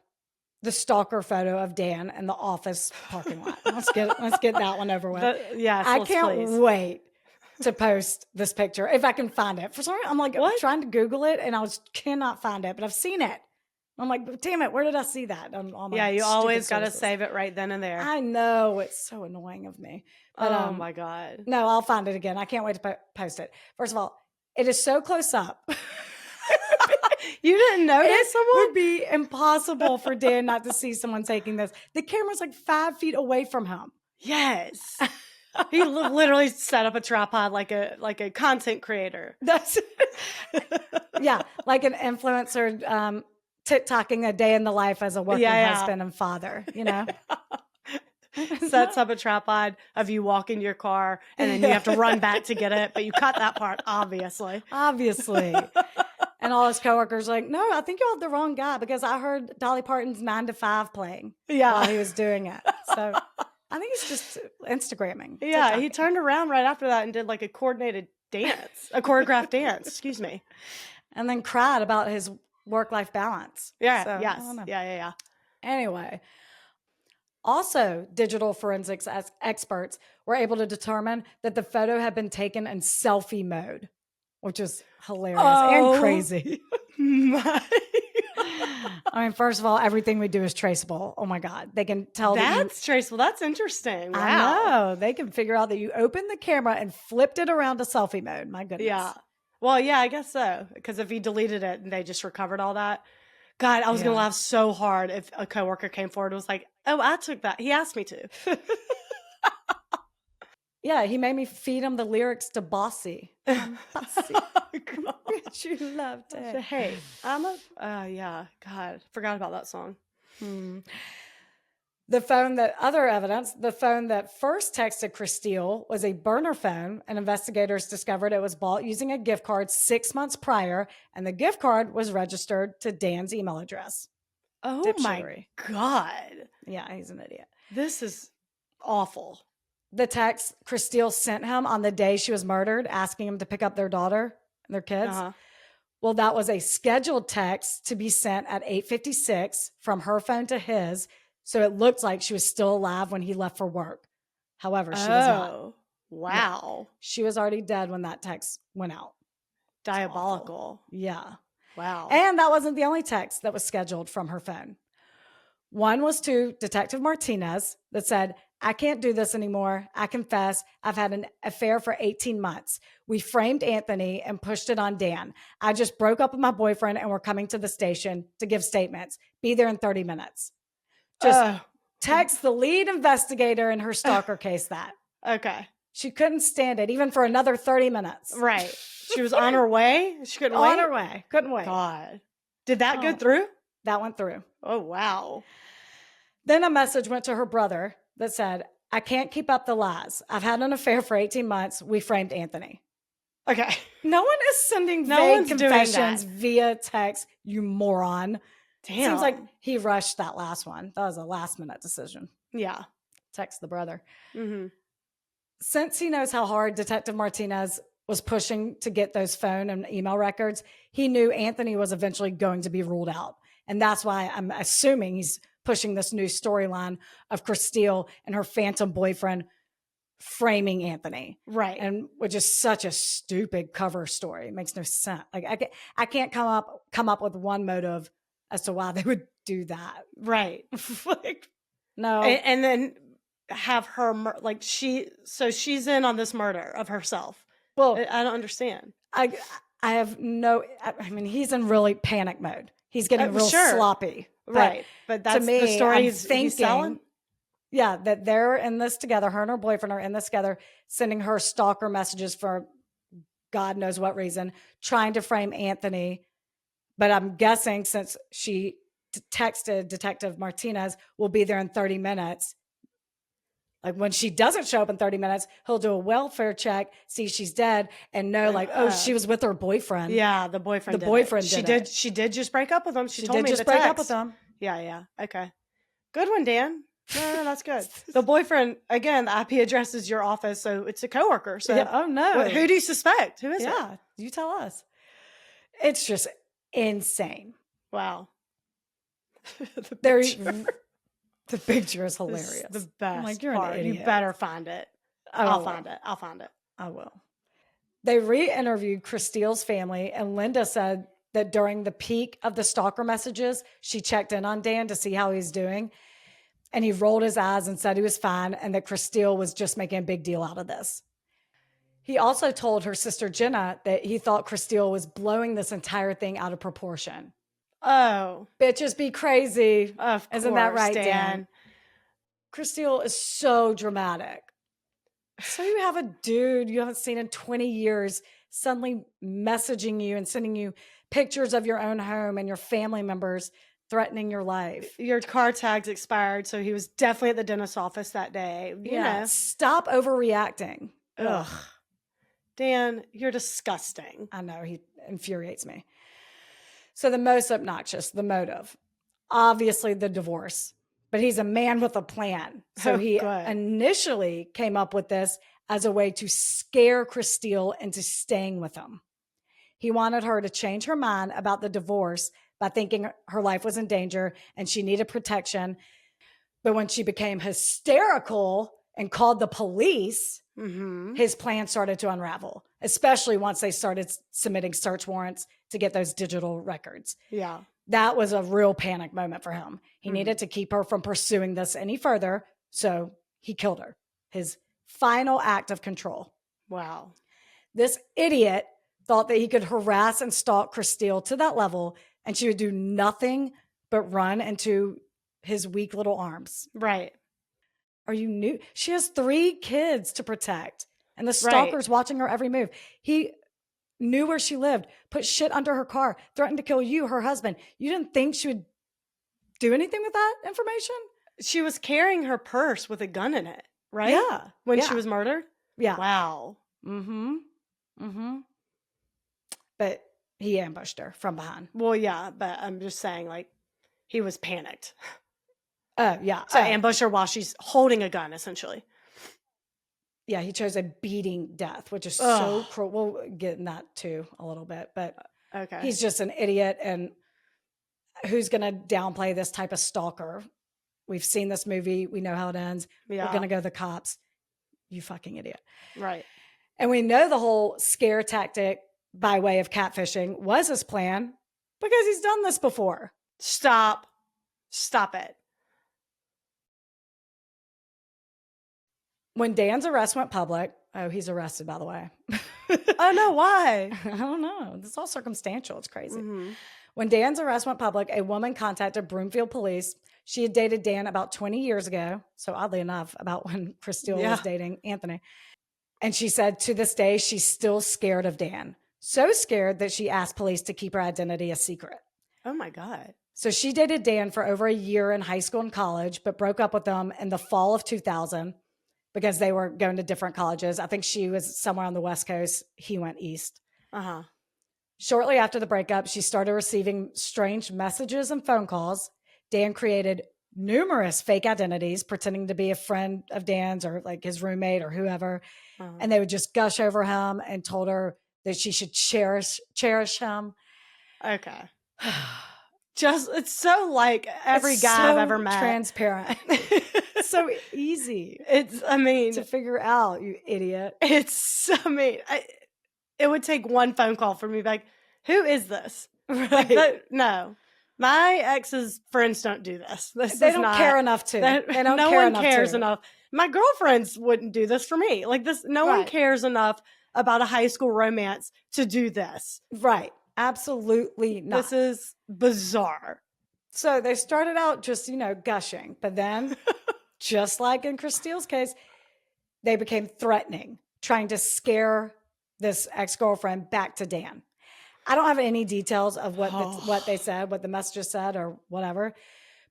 the stalker photo of Dan in the office parking lot. Let's get that one over with. I can't wait to post this picture if I can find it. For some reason, I'm like trying to Google it, and cannot find it, but I've seen it. I'm like, damn it, where did I see that? You always got to save it right then and there. I know. It's so annoying of me. But, oh, my God. No, I'll find it again. I can't wait to post it. First of all, it is so close up. You didn't notice it would be impossible for Dan not to see someone taking this. The camera's like 5 feet away from him. Yes. He literally set up a tripod like a content creator. That's yeah, like an influencer TikToking a day in the life as a working husband and father, you know? Sets up a tripod of you walking your car, and then you have to run back to get it, but you cut that part, obviously. Obviously. And all his coworkers are like, no, I think you have the wrong guy because I heard Dolly Parton's 9 to 5 playing while he was doing it. So I think he's just Instagramming. Yeah, he TikToking. turned around right after that and did like a coordinated dance, a choreographed dance, excuse me. And then cried about his work-life balance. Yeah, So, yes. I don't know. Yeah. Anyway, also digital forensics experts were able to determine that the photo had been taken in selfie mode, which is hilarious and crazy. My I mean, first of all, everything we do is traceable. Oh my God. They can tell That's traceable. That's interesting. Wow. I know. They can figure out that you opened the camera and flipped it around to selfie mode. My goodness. Yeah. Well, yeah, I guess so. Because if he deleted it and they just recovered all that. God, I was going to laugh so hard if a coworker came forward and was like, oh, I took that. He asked me to. Yeah, he made me feed him the lyrics to Bossy. Bossy. Bitch, you loved it. Hey, yeah, God, forgot about that song. The phone that first texted Kristil was a burner phone, and investigators discovered it was bought using a gift card 6 months prior, and the gift card was registered to Dan's email address. Oh my God. Yeah, he's an idiot. This is awful. The text Kristil sent him on the day she was murdered, asking him to pick up their daughter and their kids. Well, that was a scheduled text to be sent at 8:56 from her phone to his. So it looked like she was still alive when he left for work. However, she was not. Wow. Yeah. She was already dead when that text went out. Diabolical. Yeah. Wow. And that wasn't the only text that was scheduled from her phone. One was to Detective Martinez that said, I can't do this anymore. I confess, I've had an affair for 18 months. We framed Anthony and pushed it on Dan. I just broke up with my boyfriend and we're coming to the station to give statements. Be there in 30 minutes. Just text the lead investigator in her stalker case that. Okay. She couldn't stand it, even for another 30 minutes. Right. She was on her way? She couldn't wait? On her way. Couldn't wait. God. Did that go through? That went through. Oh, wow. Then a message went to her brother that said, I can't keep up the lies. I've had an affair for 18 months. We framed Anthony. Okay. No one is sending vague confessions via text, you moron. Damn. Seems like he rushed that last one. That was a last minute decision. Yeah. Text the brother. Mm-hmm. Since he knows how hard Detective Martinez was pushing to get those phone and email records, he knew Anthony was eventually going to be ruled out. And that's why I'm assuming he's pushing this new storyline of Kristil and her phantom boyfriend framing Anthony. Right. And which is such a stupid cover story. It makes no sense. Like I can't come up with one motive as to why they would do that. Right. Like, no. And then have her, she's in on this murder of herself. Well, I don't understand. I have no, I mean, he's in really panic mode. He's getting real sloppy. Right. But that's to me, the story he's selling. Yeah, that they're in this together. Her and her boyfriend are in this together, sending her stalker messages for God knows what reason, trying to frame Anthony. But I'm guessing since she texted Detective Martinez, we'll be there in 30 minutes. Like when she doesn't show up in 30 minutes, he'll do a welfare check, see she's dead, and know she was with her boyfriend. Yeah, the boyfriend. She did just break up with him. She told me to break up with him. Yeah. Okay. Good one, Dan. No, that's good. The boyfriend, again, the IP address is your office, so it's a coworker. So oh no. Who do you suspect? Who is it? Yeah, you tell us. It's just insane. Wow. The picture is hilarious. The best. Like, you're an idiot. You better find it. I'll find it. I will. They re-interviewed Kristil's family, and Linda said that during the peak of the stalker messages, she checked in on Dan to see how he's doing. And he rolled his eyes and said he was fine and that Kristil was just making a big deal out of this. He also told her sister Jenna that he thought Kristil was blowing this entire thing out of proportion. Oh. Bitches be crazy. Of course, isn't that right, Dan? Kristil is so dramatic. So you have a dude you haven't seen in 20 years suddenly messaging you and sending you pictures of your own home and your family members threatening your life. Your car tag's expired, so he was definitely at the dentist's office that day. You know. Stop overreacting. Ugh. Dan, you're disgusting. I know, he infuriates me. So the most obnoxious, the motive, obviously the divorce, but he's a man with a plan. So he initially came up with this as a way to scare Kristil into staying with him. He wanted her to change her mind about the divorce by thinking her life was in danger and she needed protection. But when she became hysterical and called the police, his plan started to unravel, especially once they started submitting search warrants to get those digital records. Yeah. That was a real panic moment for him. He needed to keep her from pursuing this any further, so he killed her. His final act of control. Wow. This idiot thought that he could harass and stalk Kristil to that level, and she would do nothing but run into his weak little arms. Right. Are you new? She has 3 kids to protect, and the stalker's watching her every move. He knew where she lived, put shit under her car, threatened to kill you, her husband. You didn't think she would do anything with that information? She was carrying her purse with a gun in it, right? Yeah. When she was murdered? Yeah. Wow. But he ambushed her from behind. Well, yeah, but I'm just saying, like, he was panicked. Yeah. So ambush her while she's holding a gun, essentially. Yeah, he chose a beating death, which is so cruel. We'll get in that too a little bit, but he's just an idiot. And who's going to downplay this type of stalker? We've seen this movie. We know how it ends. Yeah. We're going to go to the cops. You fucking idiot. Right. And we know the whole scare tactic by way of catfishing was his plan because he's done this before. Stop it. When Dan's arrest went public, he's arrested, by the way. Oh, no, why? I don't know. It's all circumstantial. It's crazy. When Dan's arrest went public, a woman contacted Broomfield police. She had dated Dan about 20 years ago. So oddly enough, about when Kristil was dating Anthony. And she said to this day, she's still scared of Dan. So scared that she asked police to keep her identity a secret. Oh my God. So she dated Dan for over a year in high school and college, but broke up with him in the fall of 2000 because they were going to different colleges. I think she was somewhere on the West Coast. He went east. Shortly after the breakup, she started receiving strange messages and phone calls. Dan created numerous fake identities, pretending to be a friend of Dan's or like his roommate or whoever. And they would just gush over him and told her that she should cherish him. Okay. Just, it's so like every guy I've ever met. Transparent. So easy. To figure out, you idiot. It would take one phone call for me to be like, who is this? Right. No. My ex's friends don't do this. They don't care enough to. No one cares enough. My girlfriends wouldn't do this for me. Like this, no one cares enough about a high school romance to do this. Right. Absolutely not. This is bizarre. So they started out just, gushing. But then, just like in Kristil's case, they became threatening, trying to scare this ex-girlfriend back to Dan. I don't have any details of what they said, what the messages said or whatever,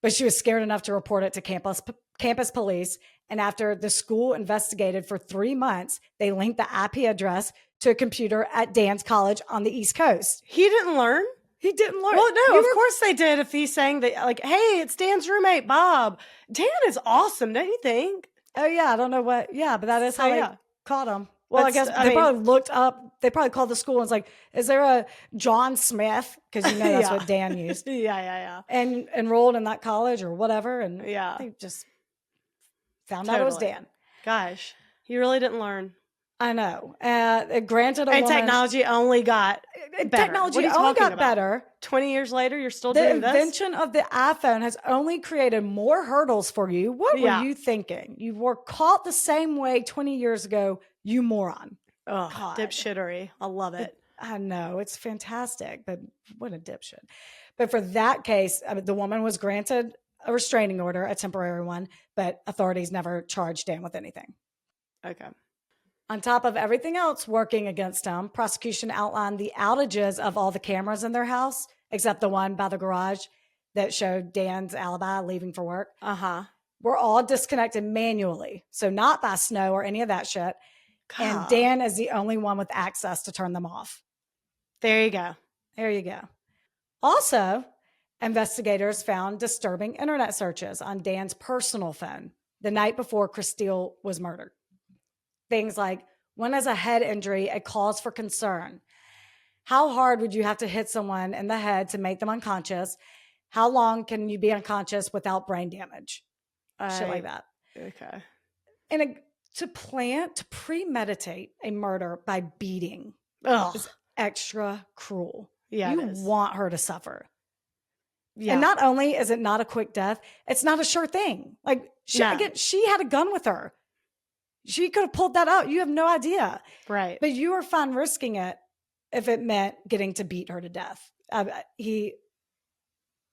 but she was scared enough to report it to campus police. And after the school investigated for 3 months, they linked the IP address to a computer at Dan's college on the East Coast. He didn't learn? He didn't learn. Well, no, of course they did. If he's saying that, like, hey, it's Dan's roommate, Bob. Dan is awesome, don't you think? Oh, yeah. I don't know what. Yeah, but that is how they caught him. Well, I guess they probably looked up. They probably called the school and was like, is there a John Smith? Because that's what Dan used. Yeah. And enrolled in that college or whatever. And they just found out it was Dan. Gosh, he really didn't learn. I know. Granted, technology only got better. Technology only got better. 20 years later, you're still doing this? The invention of the iPhone has only created more hurdles for you. What were you thinking? You were caught the same way 20 years ago, you moron. Oh, dipshittery. I love it. I know. It's fantastic, but what a dipshit. But for that case, the woman was granted a restraining order, a temporary one, but authorities never charged Dan with anything. Okay. On top of everything else working against him, prosecution outlined the outages of all the cameras in their house, except the one by the garage that showed Dan's alibi leaving for work. Were all disconnected manually. So not by snow or any of that shit. God. And Dan is the only one with access to turn them off. There you go. There you go. Also, investigators found disturbing internet searches on Dan's personal phone the night before Kristil was murdered. Things like, when is a head injury a cause for concern? How hard would you have to hit someone in the head to make them unconscious? How long can you be unconscious without brain damage? Shit like that. Okay. And to premeditate a murder by beating is extra cruel. Yeah, you want her to suffer. Yeah. And not only is it not a quick death, it's not a sure thing. Like, she had a gun with her. She could have pulled that out. You have no idea. Right. But you were fine risking it if it meant getting to beat her to death. He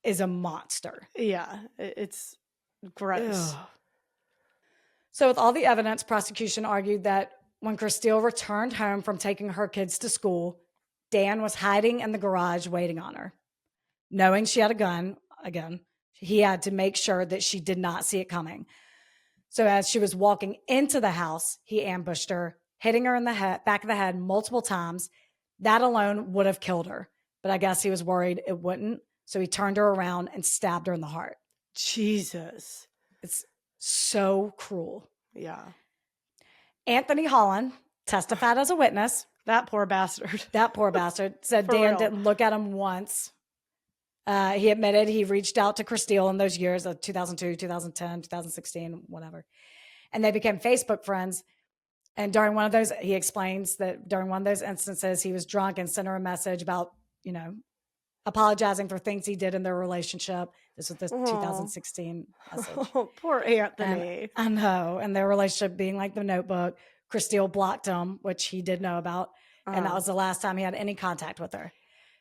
is a monster. Yeah. It's gross. Ugh. So with all the evidence, prosecution argued that when Kristil returned home from taking her kids to school, Dan was hiding in the garage waiting on her. Knowing she had a gun, again, he had to make sure that she did not see it coming. So as she was walking into the house, he ambushed her, hitting her in the back of the head multiple times. That alone would have killed her. But I guess he was worried it wouldn't. So he turned her around and stabbed her in the heart. Jesus. It's so cruel. Yeah. Anthony Holland testified as a witness. That poor bastard. Said Dan didn't look at him once. He admitted he reached out to Kristil in those years of 2002, 2010, 2016, whatever. And they became Facebook friends. And during one of those, he explains that during one of those instances, he was drunk and sent her a message about, apologizing for things he did in their relationship. This was the 2016 message. Oh, poor Anthony. And, I know. And their relationship being like the Notebook. Kristil blocked him, which he did know about. And that was the last time he had any contact with her.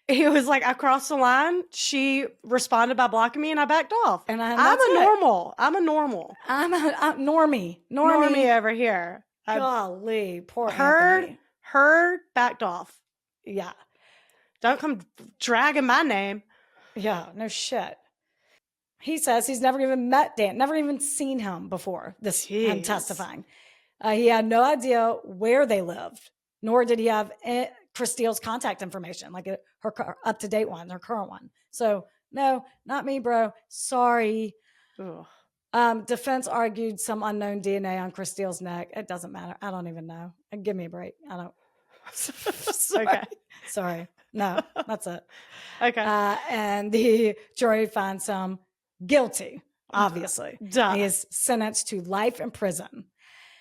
He was like, I crossed the line. She responded by blocking me and I backed off. And I'm a normal. I'm a normie. Normie over here. Golly, poor Anthony. Heard, backed off. Yeah. Don't come dragging my name. Yeah, no shit. He says he's never even met Dan, never even seen him before him testifying. He had no idea where they lived, nor did he have Kristil's contact information, like her up-to-date one, her current one. So, no, not me, bro. Sorry. Defense argued some unknown DNA on Kristil's neck. It doesn't matter. I don't even know. Give me a break. I don't. Sorry. No, that's it. Okay. And the jury finds him guilty, obviously. Duh. He is sentenced to life in prison.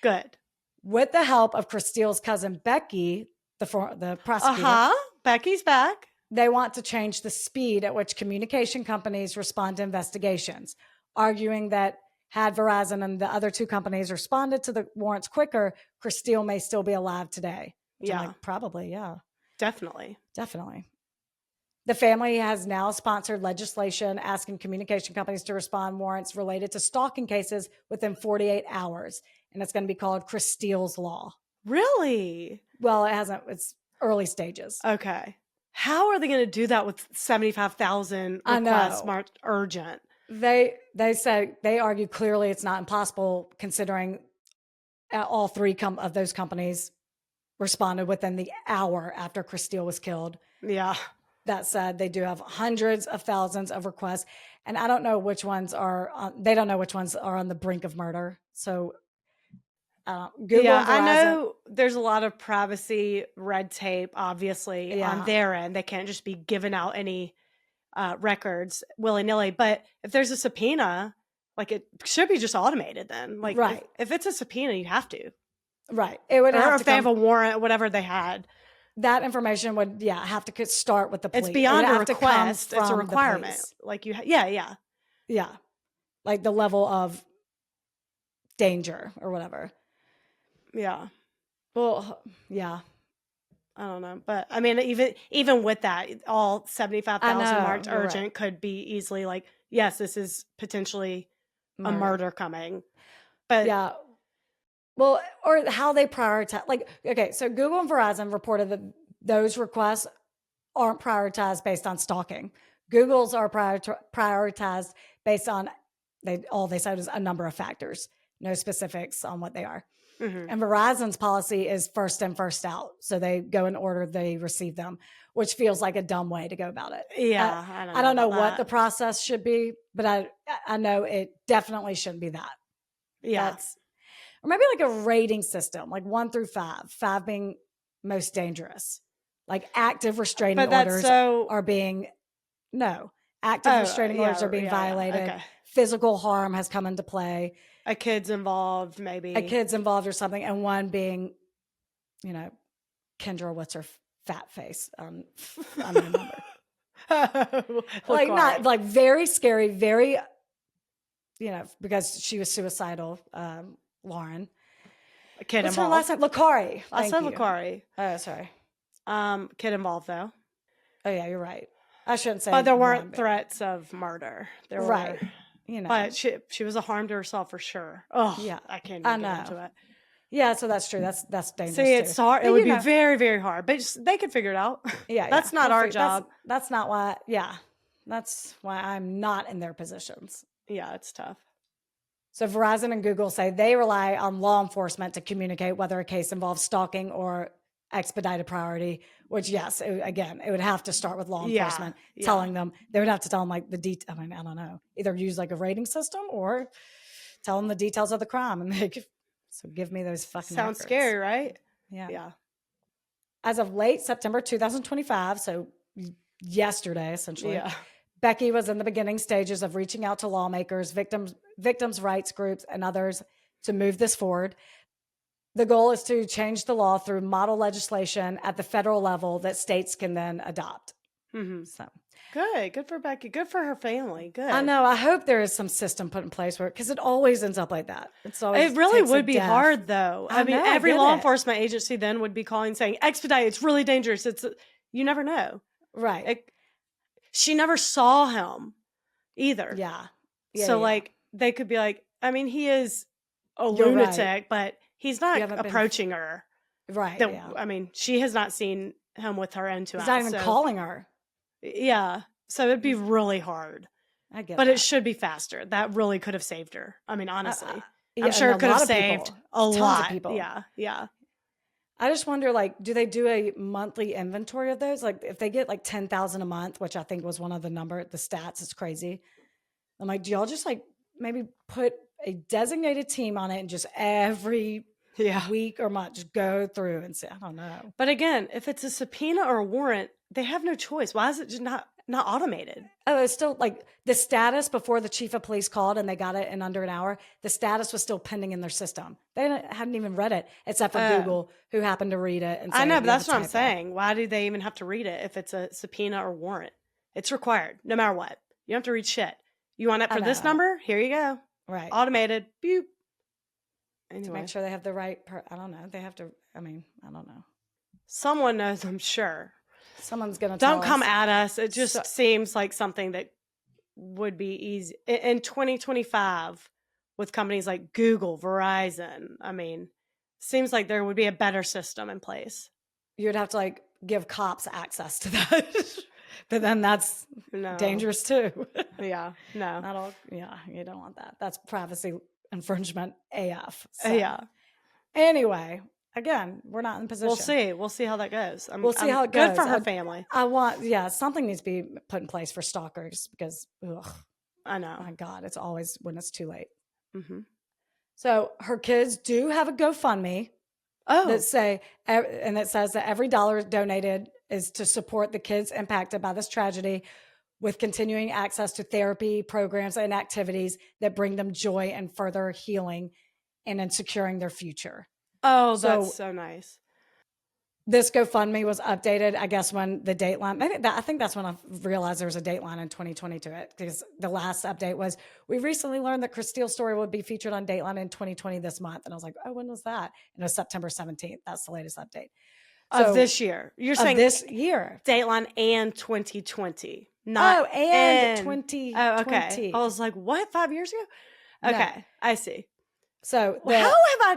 Good. With the help of Kristil's cousin, Becky, the prosecutor. Becky's back. They want to change the speed at which communication companies respond to investigations, arguing that had Verizon and the other two companies responded to the warrants quicker, Kristil may still be alive today. Yeah. Probably, yeah. Definitely. The family has now sponsored legislation asking communication companies to respond warrants related to stalking cases within 48 hours. And it's going to be called Kristil's Law. Really? Well, it hasn't. It's early stages. Okay. How are they going to do that with 75,000 requests marked urgent? They said, they argue clearly it's not impossible considering all three of those companies responded within the hour after Kristil was killed. Yeah. That said, they do have hundreds of thousands of requests. And I don't know which ones they don't know which ones are on the brink of murder. So Google, yeah, I know there's a lot of privacy red tape, obviously, on their end. They can't just be giving out any records willy-nilly. But if there's a subpoena, like, it should be just automated then. Like, right. If it's a subpoena, you have to. Right. It would have to if they have a warrant, whatever they had. That information would, have to start with the police. It's beyond a request. It's a requirement. Like, yeah. Like the level of danger or whatever. Yeah. Well, yeah. I don't know. But I mean, even with that, all 75,000 marked urgent could be easily like, yes, this is potentially a murder coming. But yeah. Well, or how they prioritize. Like, okay, so Google and Verizon reported that those requests aren't prioritized based on stalking. Google's are prioritized based on, they said is a number of factors, no specifics on what they are. And Verizon's policy is first in, first out. So they go in order they receive them, which feels like a dumb way to go about it. Yeah. I don't know what the process should be, but I know it definitely shouldn't be that. Yeah. Or maybe like a rating system, like 1 through 5, 5 being most dangerous. Like active restraining orders are being, active restraining orders are being violated. Okay. Physical harm has come into play. A kid's involved, maybe. A kid's involved or something. And one being, Kendra, what's her fat face? I don't remember. Like not like very scary, very, because she was suicidal, Lauren. A kid What's involved. What's her last name? Lakari. I said Lakari. Oh, sorry. Kid involved though. Oh yeah, you're right. I shouldn't say. But there weren't threats of murder. There were, But she was a harm to herself for sure. Oh yeah, I can't even get into it. Yeah, so that's true. That's dangerous. See, it's hard. It would be very, very hard. But they could figure it out. Yeah, that's not our job. That's not why. Yeah, that's why I'm not in their positions. Yeah, it's tough. So Verizon and Google say they rely on law enforcement to communicate whether a case involves stalking or expedited priority, which it would have to start with law enforcement telling them. They would have to tell them like I don't know, either use like a rating system or tell them the details of the crime and so give me those fucking Sounds records. Scary, right? Yeah. As of late September 2025, so yesterday essentially, Becky was in the beginning stages of reaching out to lawmakers, victims' rights groups, and others to move this forward. The goal is to change the law through model legislation at the federal level that states can then adopt. So good for Becky. Good for her family. Good. I know. I hope there is some system put in place where, because it always ends up like that. It really would be hard, though. I mean, every law enforcement agency then would be calling saying, "Expedite. It's really dangerous." You never know, right? She never saw him either. Yeah. So like they could be like, I mean, he is a lunatic, but he's not approaching her. Right. I mean, she has not seen him with her into He's not even calling her. Yeah. So it'd be really hard. I get But that. it should be faster. That really could have saved her. I mean, honestly. I'm sure it could have saved a lot of people. Yeah. I just wonder, like, do they do a monthly inventory of those? Like, if they get like 10,000 a month, which I think was one of the stats, it's crazy. I'm like, do y'all just like maybe put a designated team on it and just every week or month just go through and say, I don't know. But again, if it's a subpoena or a warrant, they have no choice. Why is it just not automated? Oh, it's still like the status before the chief of police called and they got it in under an hour. The status was still pending in their system. They hadn't even read it except for Google, who happened to read it. And say, I know, but that's what I'm saying. Why do they even have to read it if it's a subpoena or warrant? It's required, no matter what. You don't have to read shit. You want it for this number? Here you go. Right. Automated. Boop. Anyway. To make sure they have the right. I don't know. They have to. I mean, I don't know. Someone knows, I'm sure. Someone's going to Don't come at us. It just seems like something that would be easy. In 2025, with companies like Google, Verizon, I mean, seems like there would be a better system in place. You would have to like give cops access to that. But then that's dangerous too. Yeah. No. Not all. Yeah. You don't want that. That's privacy infringement AF. Yeah. Anyway. Again, we're not in position. We'll see how that goes. We'll see how it goes. Good for her family. Something needs to be put in place for stalkers because, I know. My God, it's always when it's too late. Mm-hmm. So her kids do have a GoFundMe. That says that every dollar donated is to support the kids impacted by this tragedy with continuing access to therapy programs and activities that bring them joy and further healing and in securing their future. Oh, that's so nice. This GoFundMe was updated, I guess, when the dateline, I think that's when I realized there was a dateline in 2020 to it, because the last update was, we recently learned that Kristil's story would be featured on Dateline in 2020 this month. And I was like, oh, when was that? And it was September 17th. That's the latest update. Of this year. You're saying this year. Dateline and 2020. And 2020. Oh, okay. I was like, what? 5 years ago? Okay. No. I see. So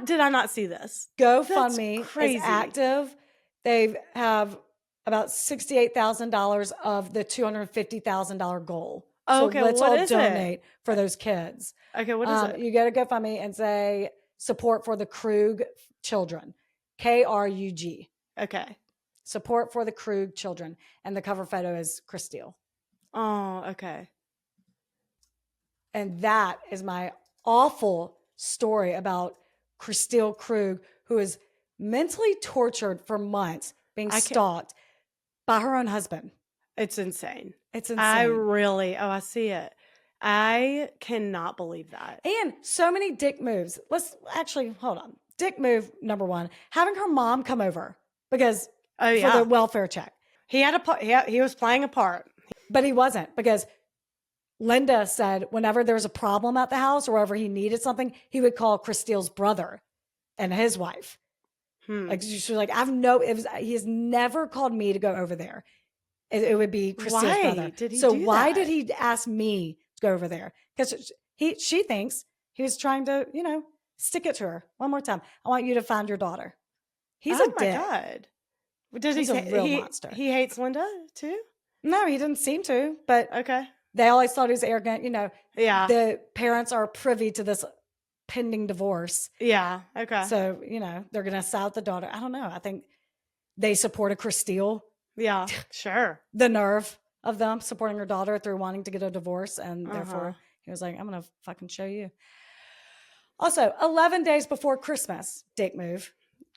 did I not see this? GoFundMe is active. They have about $68,000 of the $250,000 goal. Oh, okay, so let's all donate for those kids. Okay, what is it? You go to GoFundMe and say support for the Krug children. Krug. Okay. Support for the Krug children. And the cover photo is Kristil. Oh, okay. And that is my awful story about Kristil Krug, who is mentally tortured for months, being stalked by her own husband. It's insane. It's insane. I see it. I cannot believe that. And so many dick moves. Hold on. Dick move number one, having her mom come over because for the welfare check. He was playing a part. But he wasn't, because Linda said whenever there was a problem at the house or wherever he needed something, he would call Kristil's brother and his wife. Like, she was like, he has never called me to go over there. It would be Kristil's brother. Why did he ask me to go over there? Because she thinks he was trying to, stick it to her one more time. I want you to find your daughter. He's a dick. Oh my God. He's a real monster. He hates Linda too? No, he didn't seem to, but okay. They always thought he was arrogant. Yeah. The parents are privy to this pending divorce. Yeah. Okay. So, they're going to side with the daughter. I don't know. I think they supported Kristil. Yeah, sure. The nerve of them supporting her daughter through wanting to get a divorce. And therefore he was like, I'm going to fucking show you. Also, 11 days before Christmas, dick move.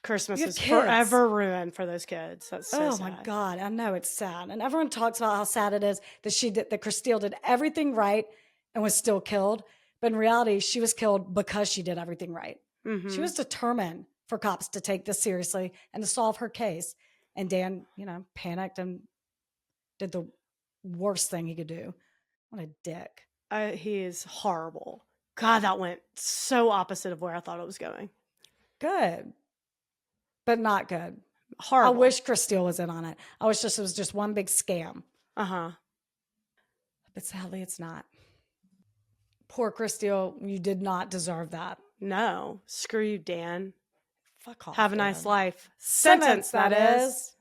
Christmas is forever ruined for those kids. That's so sad. My God. I know, it's sad. And everyone talks about how sad it is that Kristil did everything right and was still killed. But in reality, she was killed because she did everything right. Mm-hmm. She was determined for cops to take this seriously and to solve her case. And Dan, panicked and did the worst thing he could do. What a dick. He is horrible. God, that went so opposite of where I thought it was going. Good. But not good. Horrible. I wish Kristil was in on it. I wish it was just one big scam. Uh-huh. But sadly, it's not. Poor Kristil, you did not deserve that. No. Screw you, Dan. Fuck off. Have a nice life. Sentence, that is.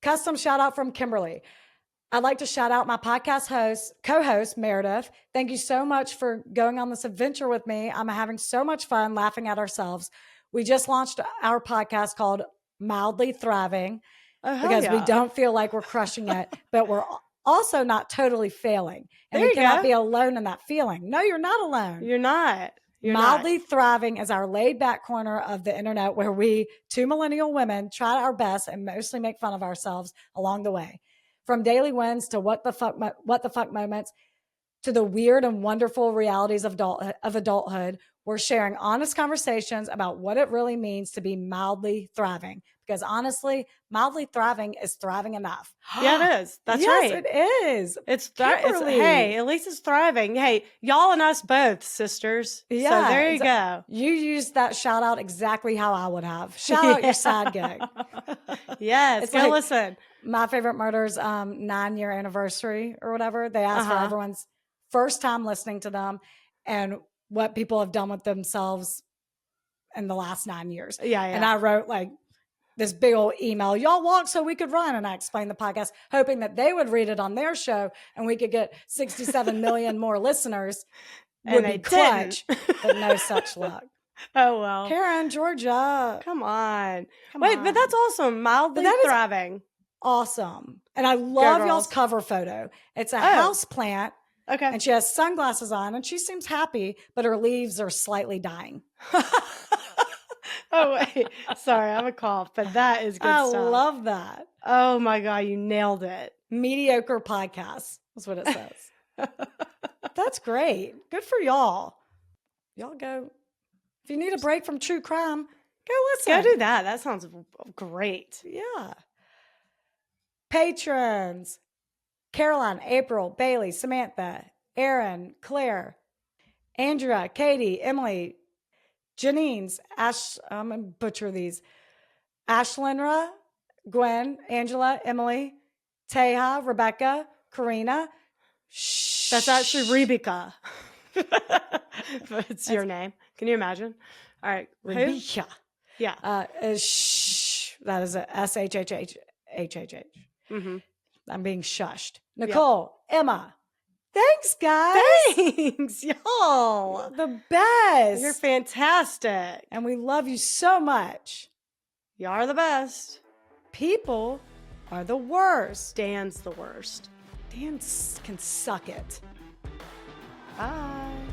Custom shout out from Kimberly. I'd like to shout out my podcast co-host, Meredith. Thank you so much for going on this adventure with me. I'm having so much fun laughing at ourselves. We just launched our podcast called Mildly Thriving because we don't feel like we're crushing it, but we're also not totally failing. And we cannot be alone in that feeling. No, you're not alone. You're not. Mildly Thriving is our laid back corner of the internet where we, two millennial women, try our best and mostly make fun of ourselves along the way. From daily wins to what the fuck moments to the weird and wonderful realities of adulthood, we're sharing honest conversations about what it really means to be mildly thriving. Because honestly, mildly thriving is thriving enough. Yeah, it is. That's right. Yes, it is. Hey, at least it's thriving. Hey, y'all and us both, sisters. Yeah. So there you go. You used that shout out exactly how I would have. Shout out your side gig. Yes, go listen. My Favorite Murders 9-year anniversary or whatever. They asked for everyone's first time listening to them and what people have done with themselves in the last 9 years. Yeah. And I wrote this big old email, y'all walk so we could run. And I explained the podcast, hoping that they would read it on their show and we could get 67 million more listeners. Would be clutch, but no such luck. Oh, well. Karen, Georgia. Come on. But that's awesome. Mildly thriving. Awesome. And I love y'all's cover photo. It's a house plant. Okay. And she has sunglasses on and she seems happy, but her leaves are slightly dying. Oh, wait. Sorry, I have a cough, but that is good stuff. I love that. Oh, my God. You nailed it. Mediocre podcast. That's what it says. That's great. Good for y'all. Y'all go. If you need a break from true crime, go listen. Go do that. That sounds great. Yeah. Patrons. Caroline, April, Bailey, Samantha, Aaron, Claire, Andrea, Katie, Emily, Janine's, I'm going to butcher these. Ashlinra, Gwen, Angela, Emily, Teha, Rebecca, Karina. That's actually Rebecca. It's your name. Can you imagine? All right. Rebecca. Yeah. That is a SHHHHH. Mm-hmm. I'm being shushed. Nicole, Emma, Thanks, guys. Thanks, y'all. The best. You're fantastic. And we love you so much. You are the best. People are the worst. Dan's the worst. Dan can suck it. Bye.